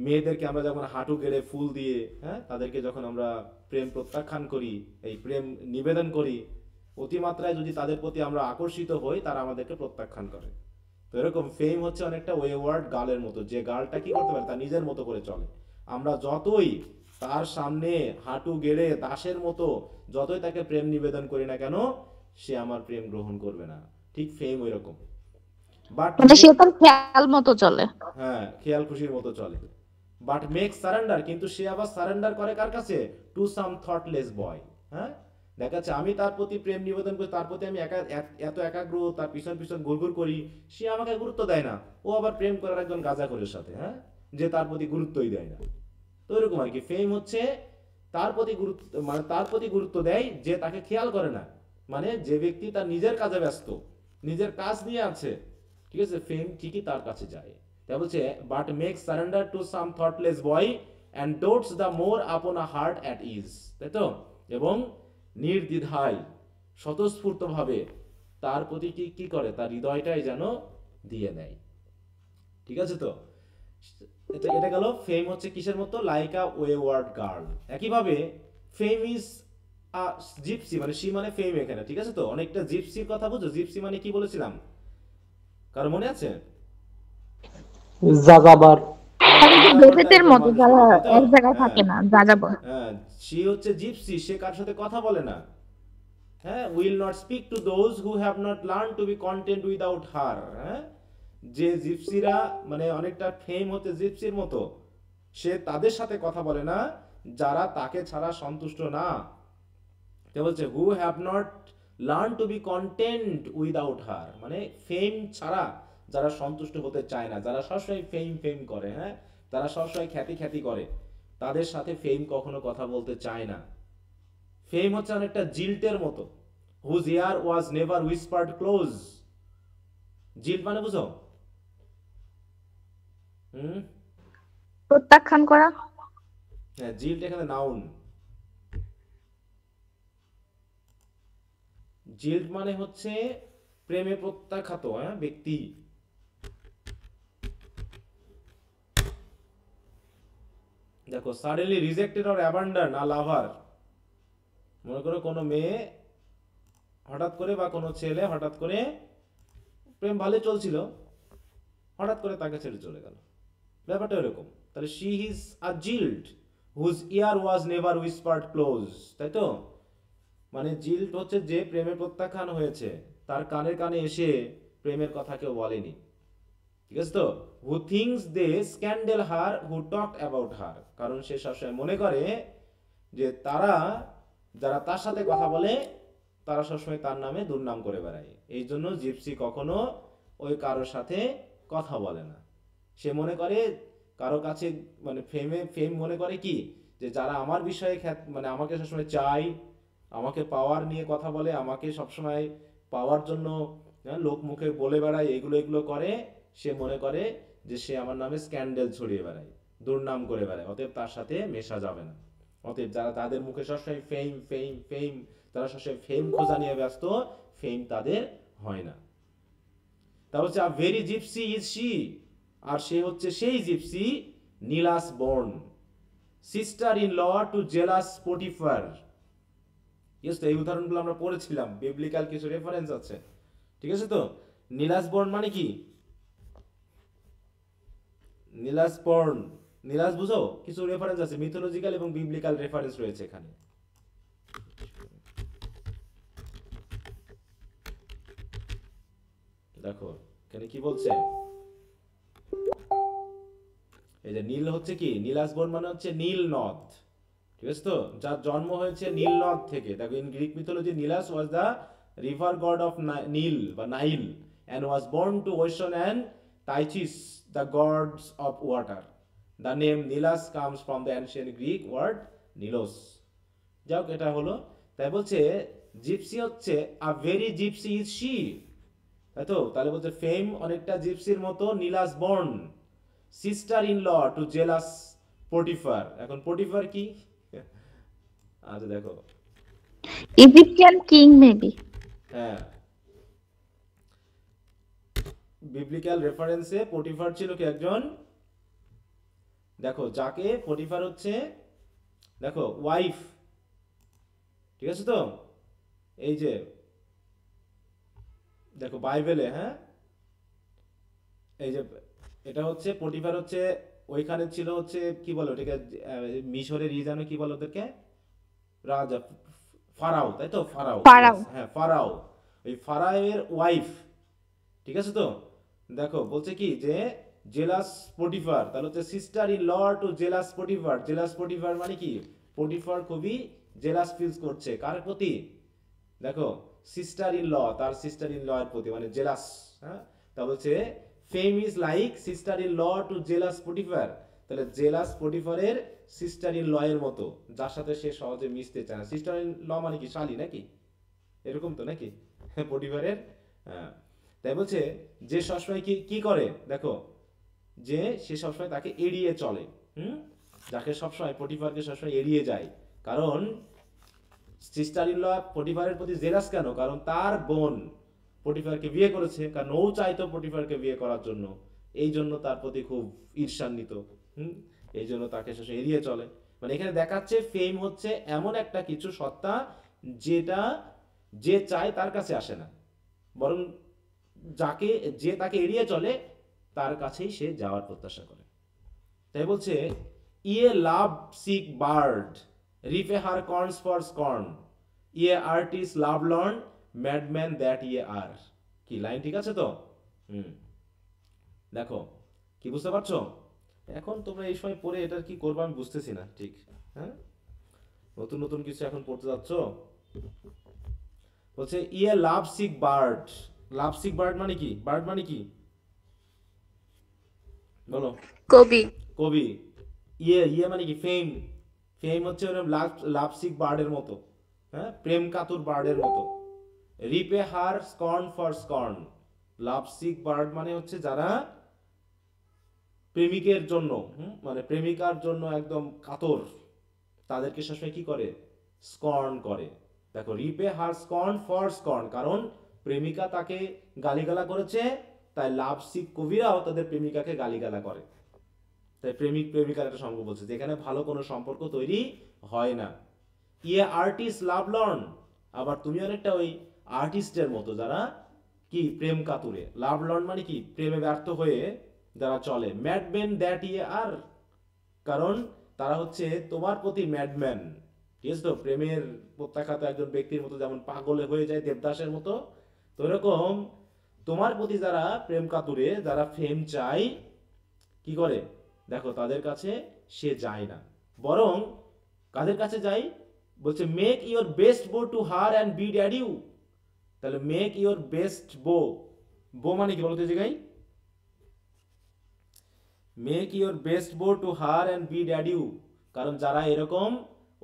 Speaker 1: মেয়েদেরকে আমরা যখন হাঁটু গেড়ে ফুল দিয়ে, হ্যাঁ, তাদেরকে যখন আমরা প্রেম প্রত্যাখ্যান করি, এই প্রেম নিবেদন করি, অতিমাত্রায় যদি তাদের প্রতি আমরা আকর্ষিত হই, তারা আমাদেরকে প্রত্যাখ্যান করে। তো এরকম ফেম হচ্ছে অনেকটা ওয়েওয়ার্ড গার্লের মতো, যে গার্লটা কি করতে পারে, তার নিজের মতো করে চলে। আমরা যতই তার সামনে হাঁটু গেড়ে দাসের মতো যতই তাকে প্রেম নিবেদন করি না কেন, সে আমার প্রেম গ্রহণ করবে না। ঠিক ফেম ওই রকম, বাট
Speaker 2: সে তার খেয়াল মতো চলে।
Speaker 1: হ্যাঁ, খেয়াল খুশির মতো চলে। বাট মেক সারেন্ডার, কিন্তু সে আবার সারেন্ডার করে কার কাছে? টু সাম থটলেস বয়। হ্যাঁ, দেখাচ্ছে আমি তার প্রতি প্রেম নিবেদন করি, তার প্রতি আমি এত একাগ্র, তার পিছন পিছন ঘুরঘুর করি, সে আমাকে গুরুত্ব দেয় না। ও আবার প্রেম করার একজন গাঁজাখোরের সাথে, হ্যাঁ, যে তার প্রতি গুরুত্বই দেয় না। তো এরকম আর কি, ফেম হচ্ছে তার প্রতি গুরুত্ব, মানে তার প্রতি গুরুত্ব দেয় যে তাকে খেয়াল করে না, মানে যে ব্যক্তি তার নিজের কাজে ব্যস্ত, নিজের কাজ নিয়ে আছে, ঠিক আছে, ফেম ঠিকই তার কাছে যায়। তাই বলছে, but make surrender to some thoughtless boy and dotes the more upon a heart at is. তাই তো? এবং নির্দ্বিধায় স্বতঃস্ফূর্তভাবে তার প্রতি কি করে? তার হৃদয়টাই যেন দিয়ে দেয়। ঠিক আছে তো? এটা গেল ফেম হচ্ছে কিসের মতো? Like a wayward girl. একইভাবে ফেম ইজ আ জিপসি, মানে শি মানে ফেম এখানে, ঠিক আছে তো? অনেকটা জিপসির কথা বুঝো? জিপসি মানে কি বলেছিলাম, কারো মনে আছে?
Speaker 9: যাযাবার।
Speaker 2: মানে যে
Speaker 1: যাযাবর
Speaker 2: বেফেতের
Speaker 1: টাইপের
Speaker 2: মতো
Speaker 1: মানুষ
Speaker 2: যারা
Speaker 1: বলে, তাই তো?
Speaker 2: এক জায়গায়
Speaker 1: হ্যাঁ
Speaker 2: থাকে না, যা যাবো।
Speaker 1: হ্যাঁ, সে হচ্ছে জিপসি, সে কার সাথে কথা বলে না। হ্যাঁ, will not speak to those who have not learn to be content without her. হ্যাঁ, যে জিপসিরা মানে অনেকটা ফেম হচ্ছে জিপসির মতো, সে তাদের সাথে কথা বলে না যারা তাকে ছাড়া সন্তুষ্ট না। তে বলছে who have not learn to be content without her, মানে ফেম ছাড়া যারা সন্তুষ্ট হতে চায় না, যারা সবসময় ফেম ফেম করে, হ্যাঁ, তারা সবসময় খ্যাতি খ্যাতি করে, তাদের সাথে ফেম কখনো কথা বলতে চায় না। ফেম হচ্ছে অনেকটা জিল্টের মতো, whose ear was never whispered close. Jilt মানে বুঝো? হুম,
Speaker 2: প্রত্যাখ্যান করা।
Speaker 1: হ্যাঁ, জিল্ট এখানে নাউন। জিল্ট মানে হচ্ছে প্রেমে প্রত্যাখ্যাত, হ্যাঁ, ব্যক্তি। দেখো, সাডেনলি রিজেক্টেড অর অ্যাবান্ডন আ লাভার। মনে করো কোনো মেয়ে হঠাৎ করে বা কোনো ছেলে হঠাৎ করে, প্রেম ভালোই চলছিল, হঠাৎ করে তাকে ছেড়ে চলে গেল, ব্যাপারটা এরকম। তাহলে she is a jilt whose ear was never whispered close, তাই তো? মানে জিল্ট হচ্ছে যে প্রেমে প্রত্যাখ্যান হয়েছে, তার কানে কানে এসে প্রেমের কথা কেউ বলেনি, ঠিক আছে তো? Who things they scandal her who talked about her, কারণ সে সবসময় মনে করে যে তারা, যারা তার সাথে কথা বলে, তারা সবসময় তার নামে দুর্নাম করে বেড়ায়। এই জন্য জিপসি কখনো ওই কারোর সাথে কথা বলে না। সে মনে করে কারো কাছে, মানে ফেম মনে করে কি, যে যারা আমার বিষয়ে মানে আমাকে সবসময় চাই, আমাকে পাওয়ার নিয়ে কথা বলে, আমাকে সবসময় পাওয়ার জন্য লোক মুখে বলে বেড়ায়, এগুলো এগুলো করে, সে মনে করে যে সে আমার নামে স্ক্যান্ডেল ছড়িয়ে বেড়ায়, দুর্নাম করে বেড়ায়, অতএব তার সাথে মেশা যাবে না। অতএব যারা তাদের মুখে সবসময় ফেম ফেম ফেম, তারা সবসময় ফেম খোঁজা নিয়ে ব্যস্ত, ফেম তাদের হয় না। তা হচ্ছে a very gypsy is she, আর সে হচ্ছে সেই gypsy Nilus born, sister in law to jealous Potiphar. Yes, তো এই উদাহরণগুলো আমরা পড়েছিলাম, বিবলিক্যাল কিছু রেফারেন্স আছে, ঠিক আছে তো? নিলাস বর্ন মানে কি? নিলাস বর্ন, নিলাস বুঝো? কিছু রেফারেন্স আছে, মিথোলজিক্যাল এবং বিবলিক্যাল রেফারেন্স রয়েছে এখানে। দেখো এখানে কি বলছে, এই যে নীল হচ্ছে কি, নিলাস বর্ন মানে হচ্ছে নীল নদ, ঠিক আছে তো? যার জন্ম হয়েছে নীল নদ থেকে। দেখো, in Greek mythology Nilus was the river god of নীল বা Nile and was born to Ocean and Tychis, the gods of water. The name Nilas comes from the ancient Greek word Nilos. যাক, এটা হলো। তাই বলছে gypsy হচ্ছে a very gypsy is she, তাই তো? তাহলে বলছে ফেম অনেকটা জিপসির মতো, Nilus born, sister in law to jealous Potiphar. এখন পটিফার কি? আচ্ছা দেখো,
Speaker 2: ইজিপটিয়ান কিং মেবি।
Speaker 1: হ্যাঁ, বিবলিক্যাল রেফারেন্সে পটিফার ছিল কি একজন, দেখো যাকে পটিফার হচ্ছে, দেখো ওয়াইফ, ঠিক আছে তো? এই যে দেখো বাইবেলে, হ্যাঁ, এই যে এটা হচ্ছে পটিফার হচ্ছে, ওইখানে ছিল হচ্ছে কি বলো ঠিক আছে, মিশরের জানো কি বলো ওদেরকে, রাজা, ফারাও, তাই তো? Pharaoh,
Speaker 2: pharaoh.
Speaker 1: হ্যাঁ ফারাও, ওই ফারাওয়ের ওয়াইফ, ঠিক আছে তো? দেখো বলছে কি যে জেলাস পটিফার, তাহলে হচ্ছে sister in law to jealous Potiphar. Jealous Potiphar মানে কি, পটিফার খুবই জেলাস ফিলস করছে কার প্রতি? দেখো, সিস্টার ইন ল, তার সিস্টার ইন ল এর প্রতি, মানে জেলাস। হ্যাঁ, তা বলছে fame is like sister in law to jealous Potiphar. তাহলে জেলাস পটিফারের সিস্টার ইন ল এর মতো, যার সাথে সে সহজে মিশতে চায় না। সিস্টার ইন ল মানে কি, শালি নাকি? এরকম তো নাকি পটিফারের? হ্যাঁ, তাই বলছে যে সবসময় কি কি করে, দেখো যে সে সবসময় তাকে এড়িয়ে চলে, যাকে সবসময় পটিফারকে সবসময় এড়িয়ে যায়। কারণ সিস্টার ইন ল পটিফারের প্রতি জেলাস কেন? কারণ তার বোন পটিফারকে বিয়ে করেছে, কারণ ও চাইতো পটিফারকে বিয়ে করার জন্য, এই জন্য তার প্রতি খুব ঈর্ষান্বিত, এই জন্য তাকে সবসময় এড়িয়ে চলে। মানে এখানে দেখাচ্ছে ফেম হচ্ছে এমন একটা কিছু সত্তা যেটা যে চায় তার কাছে আসে না, বরং যে তাকে এড়িয়ে চলে তার কাছেই সে যাওয়ার প্রত্যাশা করে। তাই বলছে ye love sick bard repay her scorns for scorn, ye artist lovelorn madman that ye are. কি লাইন ঠিক আছে তো? দেখো কি বুঝতে পারছো? এখন তোমরা এই সময় পড়ে এটার কি করবে আমি বুঝতেছি না ঠিক। হ্যাঁ, নতুন নতুন কিছু এখন পড়তে যাচ্ছ। বলছে ye love sick bird, love sick bird মানে কি? বার্ড মানে কি বলো?
Speaker 4: কবি।
Speaker 1: কবি। ইয়ে মানে কি? ফেম। ফেম হচ্ছে লাভ সিক বার্ডের মতো, হ্যাঁ, প্রেম কাতুর বার্ডের মতো। Repay her scorn for scorn, love sick bird মানে হচ্ছে যারা প্রেমিকের জন্য মানে প্রেমিকার জন্য একদম কাতর, তাদেরকে সবসময় কি করে? স্কর্ন করে। দেখো রিপে হার স্কর্ন ফর স্কর্ন, কারণ প্রেমিকা তাকে গালিগালা করেছে, তাই লাভ সিক কবিরাও তাদের প্রেমিকাকে গালিগালা করে। তাই প্রেমিক প্রেমিকার একটা সম্পর্ক বলছে যেখানে ভালো কোনো সম্পর্ক তৈরি হয় না। ইয়ে আর্টিস্ট লাভ লর্ন, আবার তুমি অনেকটা ওই আর্টিস্টের মতো যারা কি প্রেম কাতুরে। লাভ লর্ন মানে কি? প্রেমে ব্যর্থ হয়ে যারা চলে। ম্যাডম্যান দ্যাট ইয়ে আর, কারণ তারা হচ্ছে তোমার প্রতি ম্যাডম্যান। ঠিক আছে তো? প্রেমের প্রত্যাখ্যাত একজন ব্যক্তির মতো যেমন পাগলে হয়ে যায় দেবদাসের মতো, তো এরকম তোমার প্রতি যারা প্রেম কাতুরে, যারা ফেম চাই, কি করে? দেখো তাদের কাছে সে যায় না, বরং কাদের কাছে যায়? বলছে make your best bow to her and bid adieu. তাহলে make your best bow, bow মানে কি বলতে জায়গায়? Make your best bow to her and bid adieu, কারণ যারা এরকম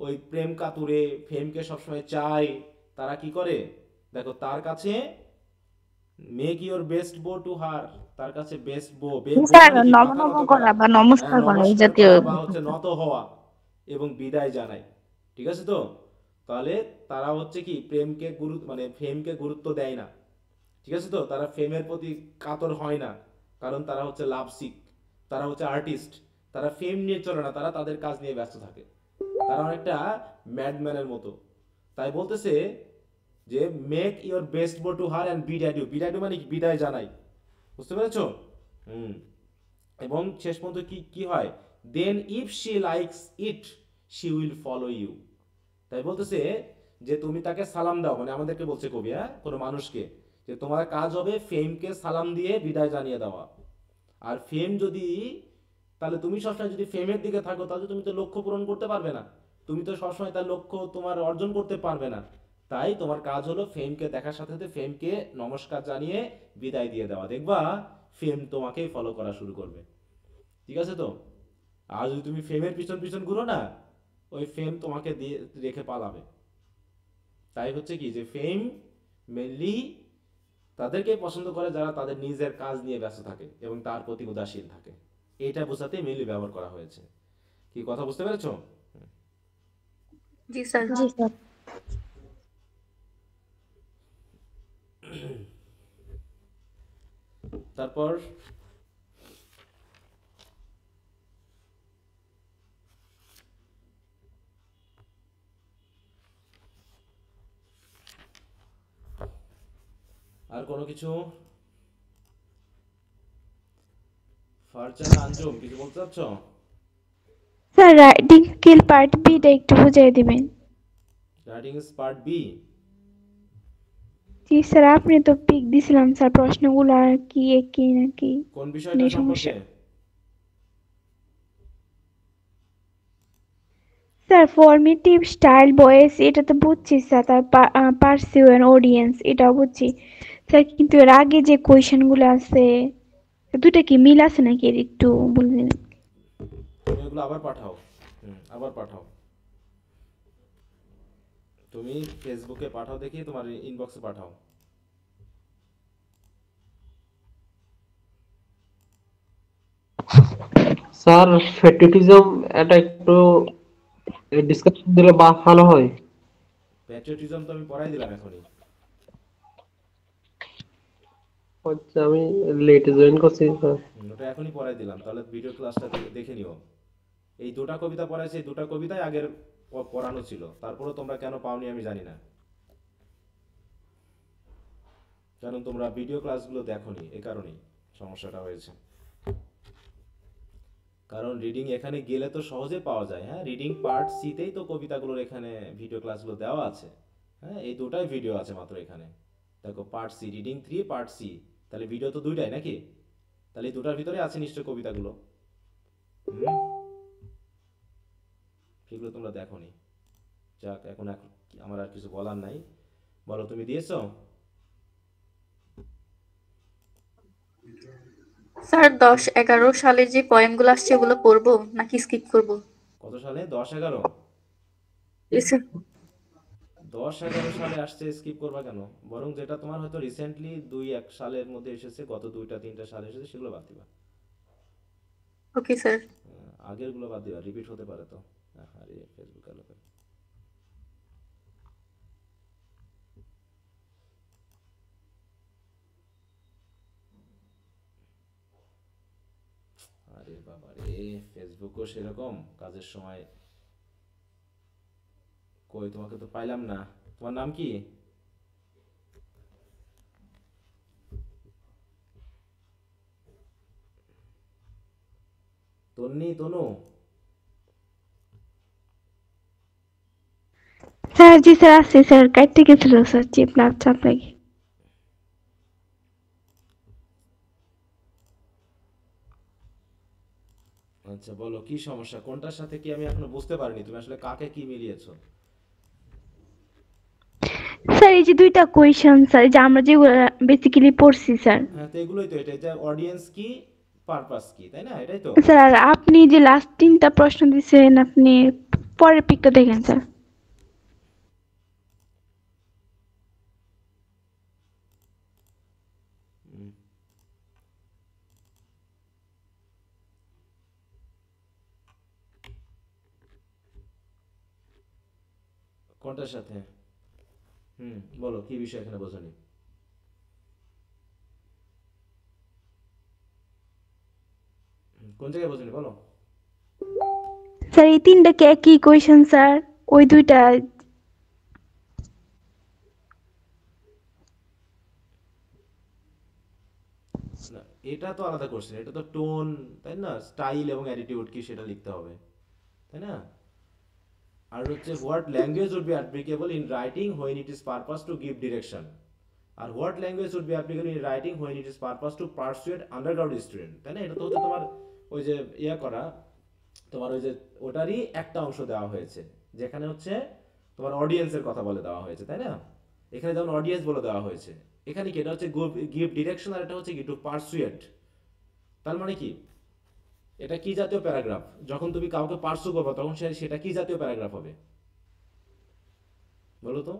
Speaker 1: ওই প্রেম কাতুরে ফেমকে সবসময় চায়, তারা কি করে? দেখো তার কাছে make your best bow to হার, তার কাছে বেস্ট বো,
Speaker 2: স্যার নমনম করা বা নমস্কার করা এই জাতীয়
Speaker 1: বা হচ্ছে নত হওয়া এবং বিদায় জানায়। ঠিক আছে তো? তাহলে তারা হচ্ছে কি প্রেমকে মানে ফেমকে গুরুত্ব দেয় না। ঠিক আছে তো? তারা ফেমের প্রতি কাতর হয় না, কারণ তারা হচ্ছে লাভ সিক, তারা হচ্ছে আর্টিস্ট, তারা ফেম নিয়ে চলে না, তারা তাদের কাজ নিয়ে ব্যস্ত থাকে, তারা অনেকটা ম্যাডম্যানের মতো। তাই বলতেছে যে make your best bow to her and bid adieu. Bid adieu মানে কি? বিদায় জানাই। বুঝতে পেরেছো? এবং শেষ পর্যন্ত কি হয়? Then if she likes it she will follow you. তাই বলতেছে যে তুমি তাকে সালাম দাও, মানে আমাদেরকে বলছে কবি, হ্যাঁ, কোনো মানুষকে, যে তোমার কাজ হবে ফেমকে সালাম দিয়ে বিদায় জানিয়ে দেওয়া। আর ফেম যদি, তাহলে তুমি সবসময় যদি ফেমের দিকে থাকো তাহলে তুমি তো লক্ষ্য পূরণ করতে পারবে না, তুমি তো সবসময় তার লক্ষ্য তোমার অর্জন করতে পারবে না। তাই তোমার কাজ হলো ফেমকে দেখার সাথে সাথে ফেমকে নমস্কার জানিয়ে বিদায় দিয়ে দেওয়া। দেখবা ফেম তোমাকেই ফলো করা শুরু করবে। ঠিক আছে তো? আর যদি তুমি ফেমের পিছন পিছন ঘুরো না, ওই ফেম তোমাকে দিয়ে রেখে পালাবে। তাই হচ্ছে কি যে ফেম মেনলি তাদেরকে পছন্দ করে যারা তাদের নিজের কাজ নিয়ে ব্যস্ত থাকে এবং তার প্রতি উদাসীন থাকে। এটা বোঝাতে মেনলি ব্যবহার করা হয়েছে। কি কথা বুঝতে পেরেছো?
Speaker 4: জি স্যার।
Speaker 2: জি স্যার।
Speaker 1: তারপর আর কোনো কিছু? ফারজানা আঞ্জুম কিছু বলতে চাচ্ছ?
Speaker 8: স্যার রাইটিং স্কিল পার্ট বিটা একটু বুঝিয়ে দিবেন।
Speaker 1: Writing is part B.
Speaker 8: জি স্যার, আপনি তো পিক দিছিলাম স্যার, প্রশ্নগুলো আর কি একই নাকি?
Speaker 1: কোন বিষয়টা সম্পর্কে?
Speaker 8: স্যার ফর্মেটিভ স্টাইল ভয়েস এটা তো বুঝছি স্যার, তার পারসিউ এন্ড অডিয়েন্স এটাও বুঝছি স্যার, কিন্তু এর আগে যে কোয়েশ্চেনগুলো আছে দুটো কি মিল আছে নাকি এর একটু বলবেন?
Speaker 1: তুমি এগুলো আবার পাঠাও, আবার পাঠাও। তুমি ফেসবুকে পাঠাও, দেখি তোমার ইনবক্সে পাঠাও।
Speaker 9: স্যার ফেটিটিজম এটা একটু ডিসকাশন দিলে ভালো হয়।
Speaker 1: প্যাট্রিয়টিজম তো আমি পড়াই দিলাম এখনই।
Speaker 9: আচ্ছা, আমি লেটে জয়েন করছি স্যার।
Speaker 1: ওটা এখনই পড়াই দিলাম, তাহলে ভিডিও ক্লাসটা দেখে নিও। এই দুটা কবিতা পড়াইছে, এই দুটা কবিতায় আগের পড়ানো ছিল, তারপরেও তোমরা কেন পাওনি আমি জানি না, কারণ তোমরা ভিডিও ক্লাসগুলো দেখোনি, এ কারণেই সমস্যাটা হয়েছে। কারণ রিডিং এখানে গেলে তো সহজে পাওয়া যায়, হ্যাঁ, রিডিং পার্ট সিতেই তো কবিতাগুলোর এখানে ভিডিও ক্লাসগুলো দেওয়া আছে, হ্যাঁ, এই দুটাই ভিডিও আছে মাত্র এখানে। দেখো part C, reading 3 part C, তাহলে ভিডিও তো দুইটাই নাকি, তাহলে এই দুটার ভিতরে আছে নিশ্চয় কবিতাগুলো। সেগুলো তোমরা দেখোনি, যাক এখন আমার আর কিছু বলার নাই। বলো, তুমি দিয়েছো?
Speaker 4: স্যার 10-11 সালে যে পয়েমগুলো আসছে ওগুলো পড়বো নাকি স্কিপ করব?
Speaker 1: কত সালে? 10-11?
Speaker 4: স্যার
Speaker 1: 10-11 সালে আসছে, স্কিপ করবা কেন? বরং যেটা তোমার হয়তো রিসেন্টলি 2-1 সালের মধ্যে এসেছে, গত 2-3 সালে এসেছে, সেগুলো বাদ দিবা।
Speaker 4: Okay sir.
Speaker 1: আগের গুলো বাদ দিবা, রিপিট হতে পারে তো। আরে ফেসবুক আলো, আরে বাবা রে, ফেসবুকও সেরকম কাজের সময়। কই তোমাকে তো পাইলাম না, তোমার নাম কি? তন্নি, তনু?
Speaker 8: স্যার জি স্যার আছে স্যার, কাটতে গেছিল স্যার, চিপ চাপ লাগে।
Speaker 1: আচ্ছা বলো, কি সমস্যা, কোনটার সাথে কি আমি এখনো বুঝতে পারিনি, তুমি আসলে কাকে কি মিলিয়েছো?
Speaker 8: স্যার এই যে দুইটা কোয়েশ্চেন স্যার, এই যে আমরা যেগুলো বেসিক্যালি পড়ছি স্যার।
Speaker 1: হ্যাঁ, তো এগুলোই তো, এটা অডিয়েন্স কি, পারপাস কি, তাই না? এটাই তো।
Speaker 8: স্যার আর আপনি যে লাস্ট 3টা প্রশ্ন দিয়েছেন, আপনি পরের পিকটা দেখেন স্যার।
Speaker 1: কোনটার সাথে? বলো কি বিষয় এখানে বোঝানি? কোন জায়গায় বোঝানি বলো।
Speaker 8: স্যার এই 3টা কি একই কোয়েশ্চেন স্যার? ওই দুইটা
Speaker 1: না, এটা তো আলাদা কোশ্চেন, এটা তো টোন, তাই না, স্টাইল এবং অ্যাটিটিউড কি সেটা লিখতে হবে, তাই না? আর হচ্ছে what language would be applicable in writing when it is purpose to give direction, আর what language would be applicable in writing when it is purpose to persuade underground student, তাই না? এটা তো হচ্ছে তোমার ওই যে করা, তোমার ওই যে ওটারই একটা অংশ দেওয়া হয়েছে, যেখানে হচ্ছে তোমার অডিয়েন্সের কথা বলে দেওয়া হয়েছে, তাই না? এখানে যেমন অডিয়েন্স বলে দেওয়া হয়েছে, এখানে কি এটা হচ্ছে গিভ ডিরেকশন, আর এটা হচ্ছে কি টু পারসুয়েট। তার মানে কি, এটা কি জাতীয় প্যারাগ্রাফ? যখন তুমি কাউকে পার্সু করবে তখন সেটা কি জাতীয় প্যারাগ্রাফ হবে বলো তো?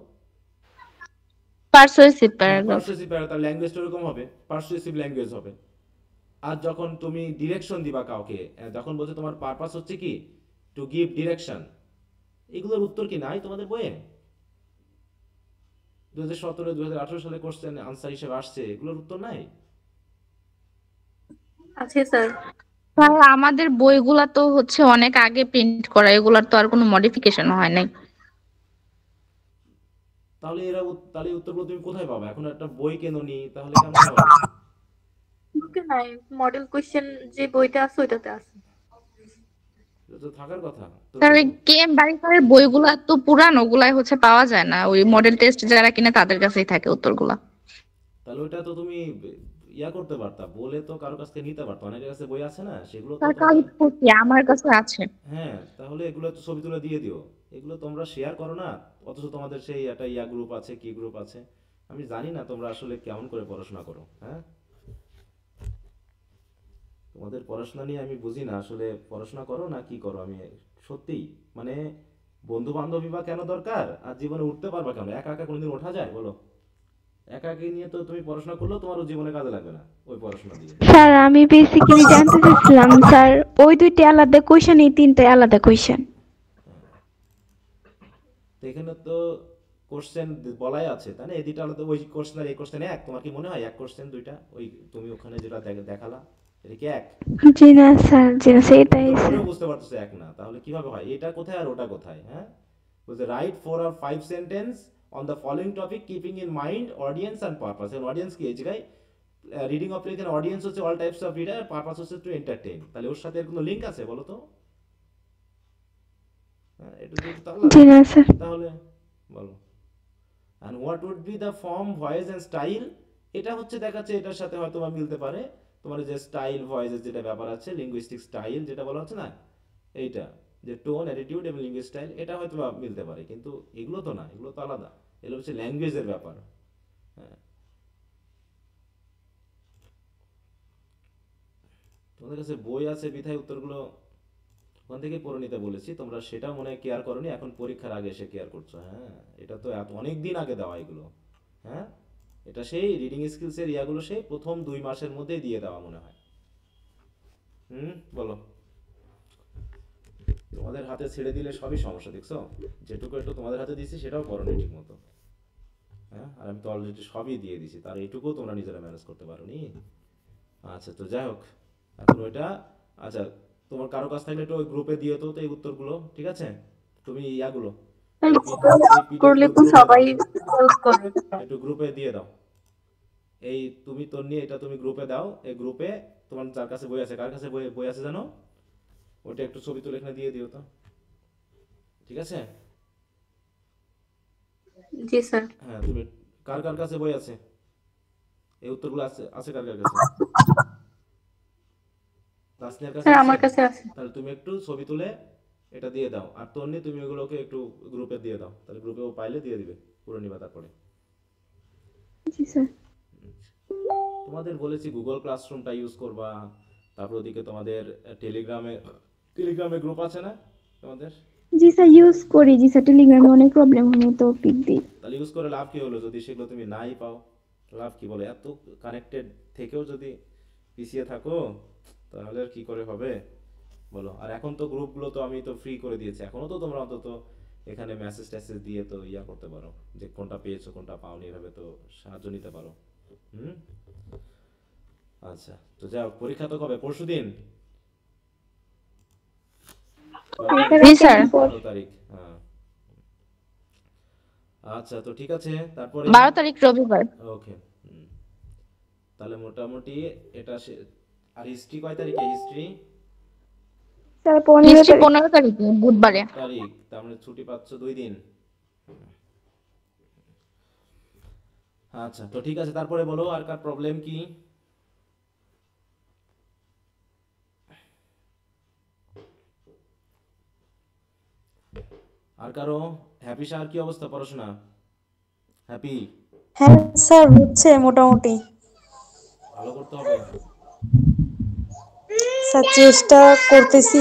Speaker 2: পারসুয়েসিভ প্যারাগ্রাফ।
Speaker 1: পারসুয়েসিভ প্যারাগ্রাফ, তার ল্যাঙ্গুয়েজটা এরকম হবে, পারসুয়েসিভ ল্যাঙ্গুয়েজ হবে। আর যখন তুমি ডিরেকশন দিবা কাউকে, তখন বলছে তোমার পারপাস হচ্ছে কি টু গিভ ডিরেকশন। এগুলোর উত্তর কি নাই তোমাদের বইয়ে? 2017-2018 সালে কোশ্চেন আনসার হিসেবে আসছে, এগুলোর উত্তর নাই?
Speaker 4: আছে স্যার।
Speaker 2: স্যার আমাদের বইগুলা তো হচ্ছে অনেক আগে প্রিন্ট করা, এগুলার তো আর কোনো মডিফিকেশন হয় নাই।
Speaker 1: তাহলে তাহলে উত্তরগুলো তুমি কোথায় পাবে? এখন একটা বই কেননি, তাহলে কেমন হবে?
Speaker 4: বুকে নাই, মডেল কোশ্চেন যে বইতে আছে ওইটাতে আছে।
Speaker 1: এটা তো থাকার কথা।
Speaker 2: স্যার ওই কেএম বারিকারের বইগুলা তো পুরানো, ওগুলাই হচ্ছে পাওয়া যায় না, ওই মডেল টেস্ট যারা কিনে তাদের কাছেই থাকে উত্তরগুলা।
Speaker 1: তাহলে ওইটা তো তুমি করতে পারতা, বলে তো কারো কাছ থেকে নিতে পারতো, অনেকের কাছে বই আছে না, সেগুলো তো
Speaker 2: স্যার কাল পড়ছি, আমার কাছে আছে।
Speaker 1: হ্যাঁ, তাহলে এগুলো তো ছবি তুলে দিয়ে দিও, এগুলো তোমরা শেয়ার করো না। অথচ তোমাদের সেই একটা গ্রুপ আছে, কি গ্রুপ আছে, আমি জানি না তোমরা আসলে কেমন করে পড়াশোনা করো। হ্যাঁ, তোমাদের পড়াশোনা নিয়ে আমি বুঝি না আসলে, পড়াশোনা করো না কি করো। আমি সত্যিই মানে, বন্ধু বান্ধবী বা কেন দরকার, আর জীবনে উঠতে পারবা কেন? একা একা কোনোদিন ওঠা যায় বলো? একা একা নিয়ে তো তুমি পড়াশোনা করলেও তোমার জীবনে কাজে লাগবে না ওই পড়াশোনা দিয়ে।
Speaker 8: স্যার আমি বেসিক্যালি জানতে চাচ্ছিলাম স্যার, ওই দুইটা আলাদা কোয়েশ্চেন, এই 3টা আলাদা কোয়েশ্চেন।
Speaker 1: তো এখানে তো কোশ্চেন বলাই আছে, তাই না? এই দুইটা আলাদা, ওই কোশ্চেন আর এই কোশ্চেন এক? তোমার কি মনে হয় এক কোশ্চেন দুইটা? ওই তুমি ওখানে যেটা দেখালা, এটা কি এক?
Speaker 8: জি না স্যার, জি না, সেটাই
Speaker 1: তুমি
Speaker 8: স্যার।
Speaker 1: বুঝতে পারতেছো এক না, তাহলে কিভাবে হয়? এটা কোথায় আর ওটা কোথায়? হ্যাঁ, বলছে right 4 or 5 sentence on the following topic keeping in mind audience and purpose. এখন অডিয়েন্স কি এই জায়গায় রিডিং অফ এখানে অডিয়েন্স হচ্ছে all types of reader, purpose হচ্ছে টু এন্টারটেইন। তাহলে ওর সাথে এর কোনো লিংক আছে বলো তো? হ্যাঁ, এটা যদি
Speaker 8: জি না স্যার।
Speaker 1: তাহলে বলো। and what would be the form voice and style, এটা হচ্ছে দেখাচ্ছে এটার সাথে হয়তো বা মিলতে পারে তোমার যে স্টাইল ভয়েসের যেটা ব্যাপার আছে, লিঙ্গুইস্টিক স্টাইল যেটা বলা হচ্ছে না, এইটা যে টোন অ্যাটিটিউড এবং লিঙ্গুইস্টিক স্টাইল, এটা হয়তো বা মিলতে পারে, কিন্তু এগুলো তো না, এগুলো তো আলাদা, এগুলো হচ্ছে ল্যাঙ্গুয়েজের ব্যাপার। হ্যাঁ, তোমাদের কাছে বই আছে বিধায় উত্তরগুলো ওখান থেকে পড়ে নিতে বলেছি, তোমরা সেটা মনে হয় কেয়ার করোনি, এখন পরীক্ষার আগে এসে কেয়ার করছো। হ্যাঁ, এটা তো অনেক দিন আগে দেওয়া এগুলো। হ্যাঁ, এটা সেই রিডিং স্কিলসের ইয়াগুলো সেই প্রথম 2 মাসের মধ্যেই দিয়ে দেওয়া মনে হয়। বলো। তোমাদের হাতে ছেড়ে দিলে সবই সমস্যা, দেখছো? যেটুকু একটু তোমাদের হাতে দিয়েছি সেটাও করোনি ঠিক মতো। হ্যাঁ, আর আমি তো অলরেডি সবই দিয়ে দিছি, তার এইটুকুও তোমরা নিজেরা ম্যানেজ করতে পারোনি। আচ্ছা, তো যাই হোক, এখন ওইটা আচ্ছা তোমার কারো কাছ থাকলে একটু ওই গ্রুপে দিয়ে তো এই উত্তরগুলো, ঠিক আছে? তুমি ইয়াগুলো
Speaker 4: করলে তো সবাই হেল্প করে।
Speaker 1: একটু গ্রুপে দিয়ে দাও। এই তুমি তোর নিয়ে এটা তুমি গ্রুপে দাও, এই গ্রুপে তোমার যার কাছে বই আছে, কার কাছে বই আছে জানো, ওটা একটু ছবি তুলে এখানে দিয়ে দিও তো, ঠিক আছে?
Speaker 4: জি স্যার।
Speaker 1: হ্যাঁ, তুমি কার কার কাছে বই আছে, এই উত্তরগুলো আছে আছে কার কার কাছে? তাসনিয়ার কাছে
Speaker 4: স্যার
Speaker 1: আছে?
Speaker 4: আমার কাছে আছে।
Speaker 1: তাহলে তুমি একটু ছবি তুলে এটা দিয়ে দাও, আর তোর নিয়ে তুমি ওগুলোকে একটু গ্রুপে দিয়ে দাও, তাহলে গ্রুপে ও পাইলে দিয়ে দিবে, পুরো নিবা তারপরে।
Speaker 8: জি স্যার।
Speaker 1: তোমাদের বলেছি গুগল ক্লাসরুমটা ইউজ করবা, তারপর ওদিকে তোমাদের টেলিগ্রামে গ্রুপ আছে না তোমাদের?
Speaker 8: জি স্যার ইউজ করি। জি স্যার টেলিগ্রামে অনেক প্রবলেম হলে তো পিক দিই।
Speaker 1: তাহলে ইউজ করে লাভ কি হলো যদি সেগুলো তুমি নাই পাও? লাভ কি বলে? এত কানেক্টেড থেকেও যদি পিছিয়ে থাকো তাহলে আর কি করে হবে বলো? আর এখন তো গ্রুপগুলো তো আমি তো ফ্রি করে দিয়েছি, এখনো তো তোমরা অন্তত এখানে মেসেজ টেসেজ দিয়ে তো ইয়া করতে পারো যে কোনটা পেয়েছো কোনটা পাওনি, এভাবে তো সাহায্য নিতে পারো। আচ্ছা, তো যাও, পরীক্ষা তো কবে? পরশুদিন?
Speaker 2: জি স্যার।
Speaker 1: 12 তারিখ। হ্যাঁ, আচ্ছা, তো ঠিক আছে, তারপরে
Speaker 2: 12 তারিখ রবিবার।
Speaker 1: ওকে। তাহলে মোটামুটি এটা আর হিস্ট্রি কয় তারিখে? হিস্ট্রি
Speaker 8: স্যার 15
Speaker 2: হিস্ট্রি
Speaker 8: তারিখ।
Speaker 2: 15 তারিখে বুধবারে।
Speaker 1: তারিখ, তার মানে ছুটি পাচ্ছ 2 দিন। আচ্ছা, তো ঠিক আছে, তারপরে বলো আর কার প্রবলেম কি? আর কারো? হ্যাপি স্যার কি অবস্থা পড়াশোনা? হ্যাপি?
Speaker 10: হ্যাঁ স্যার হচ্ছে মোটামুটি।
Speaker 1: ভালো করতে হবে
Speaker 10: স্যার, চেষ্টা করতেছি।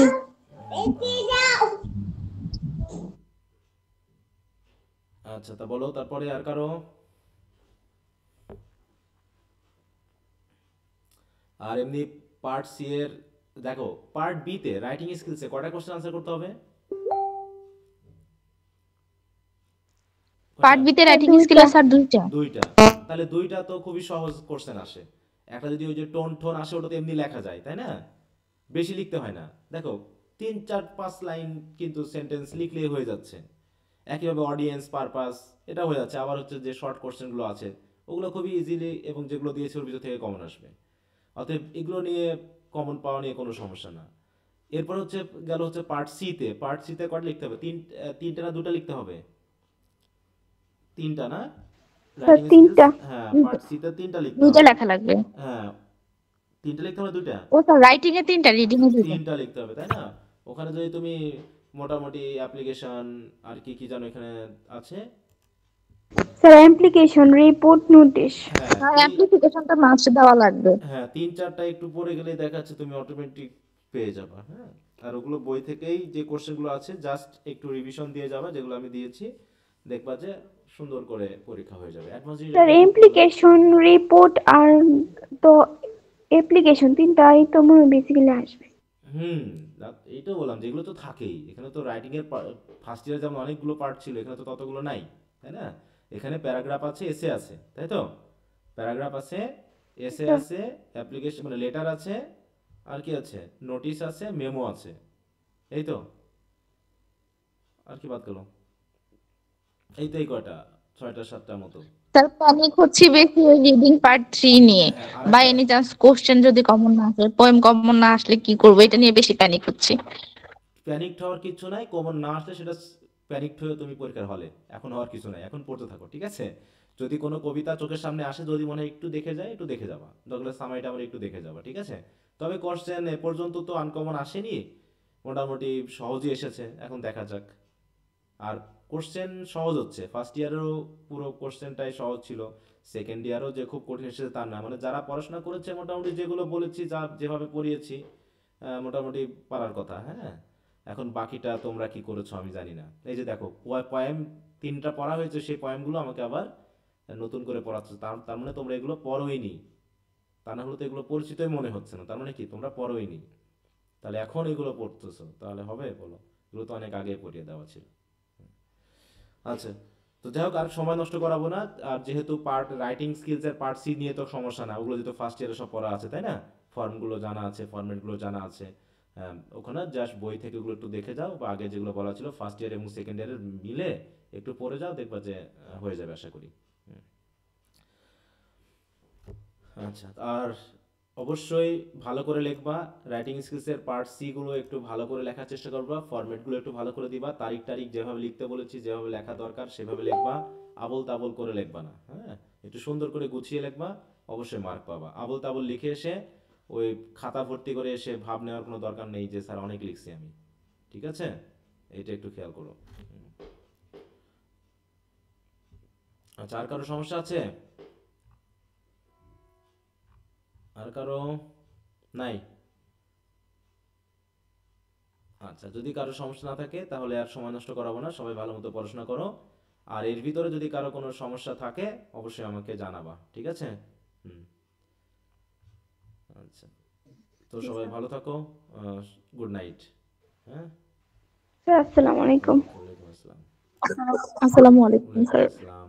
Speaker 1: আচ্ছা, তা বলো তারপরে আর কারো? আর এমনি পার্ট সি এর দেখো, পার্ট বি তে রাইটিং স্কিলসে কয়টা কোশ্চেন আনসার করতে হবে?
Speaker 2: পার্ট বি তে রাইটিং স্কিল আছে আর দুইটা।
Speaker 1: তাহলে 2টা তো খুবই সহজ কোশ্চেন আসে। একটা যদি ওই যে টোন আসে ওটা তো এমনি লেখা যায়, তাই না? বেশি লিখতে হয় না। দেখো 3 4 5 লাইন কিন্তু সেন্টেন্স লিখলেই হয়ে যাচ্ছে। একইভাবে অডিয়েন্স, পারপাস, এটা হয়ে যাচ্ছে। আবার হচ্ছে যে শর্ট কোশ্চেনগুলো আছে ওগুলো খুবই ইজিলি, এবং যেগুলো দিয়েছে ওর ভিতর থেকে কমন আসবে। অতএব এগুলো নিয়ে কমন পাওয়া নিয়ে কোনো সমস্যা না। এরপর হচ্ছে গেল হচ্ছে পার্ট সি তে। পার্ট সি তে কয়টা লিখতে হবে? 3টা না 2টা লিখতে হবে? 3টা না? রাইটিং স্কিলস, হ্যাঁ, পার্ট সি তে 3টা লিখতে হবে।
Speaker 2: 2টা লেখা লাগবে।
Speaker 1: হ্যাঁ, 3টা লিখতে হবে, 2টা?
Speaker 2: ও স্যার রাইটিং এ 3টা, রিডিং এ 2টা।
Speaker 1: 3টা লিখতে হবে, তাই না? ওখানে যদি তুমি মোটামুটি অ্যাপ্লিকেশন আর কি কি জানো এখানে আছে?
Speaker 8: Sir application, report, notice.
Speaker 2: হ্যাঁ, অ্যাপ্লিকেশনটা মাস্ট দেওয়া লাগবে।
Speaker 1: হ্যাঁ, 3-4টা একটু পড়ে গেলেই দেখা যাচ্ছে তুমি অটোমেটিক পেয়ে যাবে। হ্যাঁ, আর ওগুলো বই থেকেই যে কোশ্চেনগুলো আছে জাস্ট একটু রিভিশন দিয়ে যাবে, যেগুলো আমি দিয়েছি, দেখবা যে সুন্দর করে পরীক্ষা হয়ে যাবে।
Speaker 8: স্যার অ্যাপ্লিকেশন, রিপোর্ট আর তো অ্যাপ্লিকেশন তিনটাই তো মনে বেসিক্যালি আসবে।
Speaker 1: এইটাও বললাম যেগুলো তো থাকেই এখানে। তো রাইটিং এর ফার্স্ট ইয়ারে যেমন অনেকগুলো পার্ট ছিল, এখানে তো ততগুলো নাই, তাই না? এখানে প্যারাগ্রাফ আছে, এসে আছে, তাই তো? প্যারাগ্রাফ আছে, এসে আছে, অ্যাপ্লিকেশন মানে লেটার আছে, আর কি আছে? নোটিশ আছে, মেমো আছে, এই তো। আর কি বাদ গেল? এই তো এই কয়টা 6টা 7টার মতো।
Speaker 2: তার প্যানিক হচ্ছে বেশি ওই রিডিং পার্ট 3 নিয়ে,
Speaker 1: হ্যাঁ
Speaker 2: বা
Speaker 1: আরেকটা
Speaker 2: এনি চান্স কোশ্চেন যদি কমন না আসে, পোয়েম কমন না আসলে কি করবো, এটা নিয়ে বেশি প্যানিক হচ্ছে।
Speaker 1: প্যানিকড হওয়ার কিছু নাই, কমন না আসলে সেটা প্যানিকড হয়ে তুমি পরীক্ষার হলে, এখন হওয়ার কিছু নাই, এখন পড়তে থাকো ঠিক আছে। যদি কোনো কবিতা চোখের সামনে আসে, যদি মনে হয় একটু দেখে যায়, একটু দেখে যাবা, ডগলাস সামাইটা আমার একটু দেখে যাবা ঠিক আছে। তবে কোশ্চেন এ পর্যন্ত তো আনকমন আসেনি, মোটামুটি সহজই এসেছে, এখন দেখা যাক। আর কোশ্চেন সহজ হচ্ছে, ফার্স্ট ইয়ারেরও পুরো কোশ্চেনটাই সহজ ছিল, সেকেন্ড ইয়ারও যে খুব কঠিন এসেছে তা না, মানে যারা পড়াশোনা করেছে মোটামুটি যেগুলো বলেছি, যা যেভাবে পড়িয়েছি মোটামুটি পারার কথা। হ্যাঁ, এখন বাকিটা তোমরা কি করেছো আমি জানি না। এই যে দেখো পয়েম 3টা পড়া হয়েছে, সেই পয়েমগুলো আমাকে আবার নতুন করে পড়াচ্ছে, তার তার মানে তোমরা এগুলো পড়োইনি, তা না হলে তো এগুলো পরিচিতই মনে হচ্ছে না, তার মানে কি তোমরা পড়োইনি, তাহলে এখন এগুলো পড়তেছো, তাহলে হবে বলো? এগুলো তো অনেক আগে পড়িয়ে দেওয়া ছিল। আচ্ছা, তো যাই হোক আর সময় নষ্ট করাবো না। আর যেহেতু পার্ট রাইটিং স্কিলস এর পার্ট সি নিয়ে তো সমস্যা না, ওগুলো যেহেতু ফার্স্ট ইয়ারে সব পড়া আছে তাই না, ফর্মগুলো জানা আছে, ফরম্যাটগুলো জানা আছে। ওখানে জাস্ট বই থেকে ওগুলো একটু দেখে যাও, বা আগে যেগুলো বলা ছিল ফার্স্ট ইয়ার এবং সেকেন্ড ইয়ারের মিলে একটু পড়ে যাও, দেখবা যে হয়ে যাবে আশা করি। হুম। আচ্ছা, আর অবশ্যই ভালো করে লিখবা, রাইটিং স্কিলসের পার্ট সি গুলো একটু ভালো করে লেখার চেষ্টা করবা, ফরম্যাটগুলো একটু ভালো করে দিবা, তারিখ টারিখ যেভাবে লিখতে বলেছি, যেভাবে লেখা দরকার সেভাবে লিখবা, আবল তাবল করে লিখবা না। হ্যাঁ, একটু সুন্দর করে গুছিয়ে লিখবা, অবশ্যই মার্ক পাবা। আবল তাবল লিখে এসে ওই খাতা ভর্তি করে এসে ভাব নেওয়ার কোনো দরকার নেই যে স্যার অনেক লিখছি আমি, ঠিক আছে, এটা একটু খেয়াল করো। হুম। আচ্ছা, আর কারো সমস্যা আছে? আর কারো নাই? আচ্ছা, যদি কারো সমস্যা না থাকে তাহলে আর সময় নষ্ট করাবো না, সবাই ভালো মতো পড়াশোনা করো। আর এর ভিতরে যদি কারো কোনো সমস্যা থাকে অবশ্যই আমাকে জানাবা, ঠিক আছে। হুম। আচ্ছা, তো সবাই ভালো থাকো, গুড নাইট। হ্যাঁ,
Speaker 8: স্যার আসসালামু আলাইকুম।
Speaker 1: ওয়ালাইকুম আসসালাম।
Speaker 2: আসসালামু আলাইকুম
Speaker 1: ওয়ালাইকুম
Speaker 2: স্যার।
Speaker 1: আসসালাম।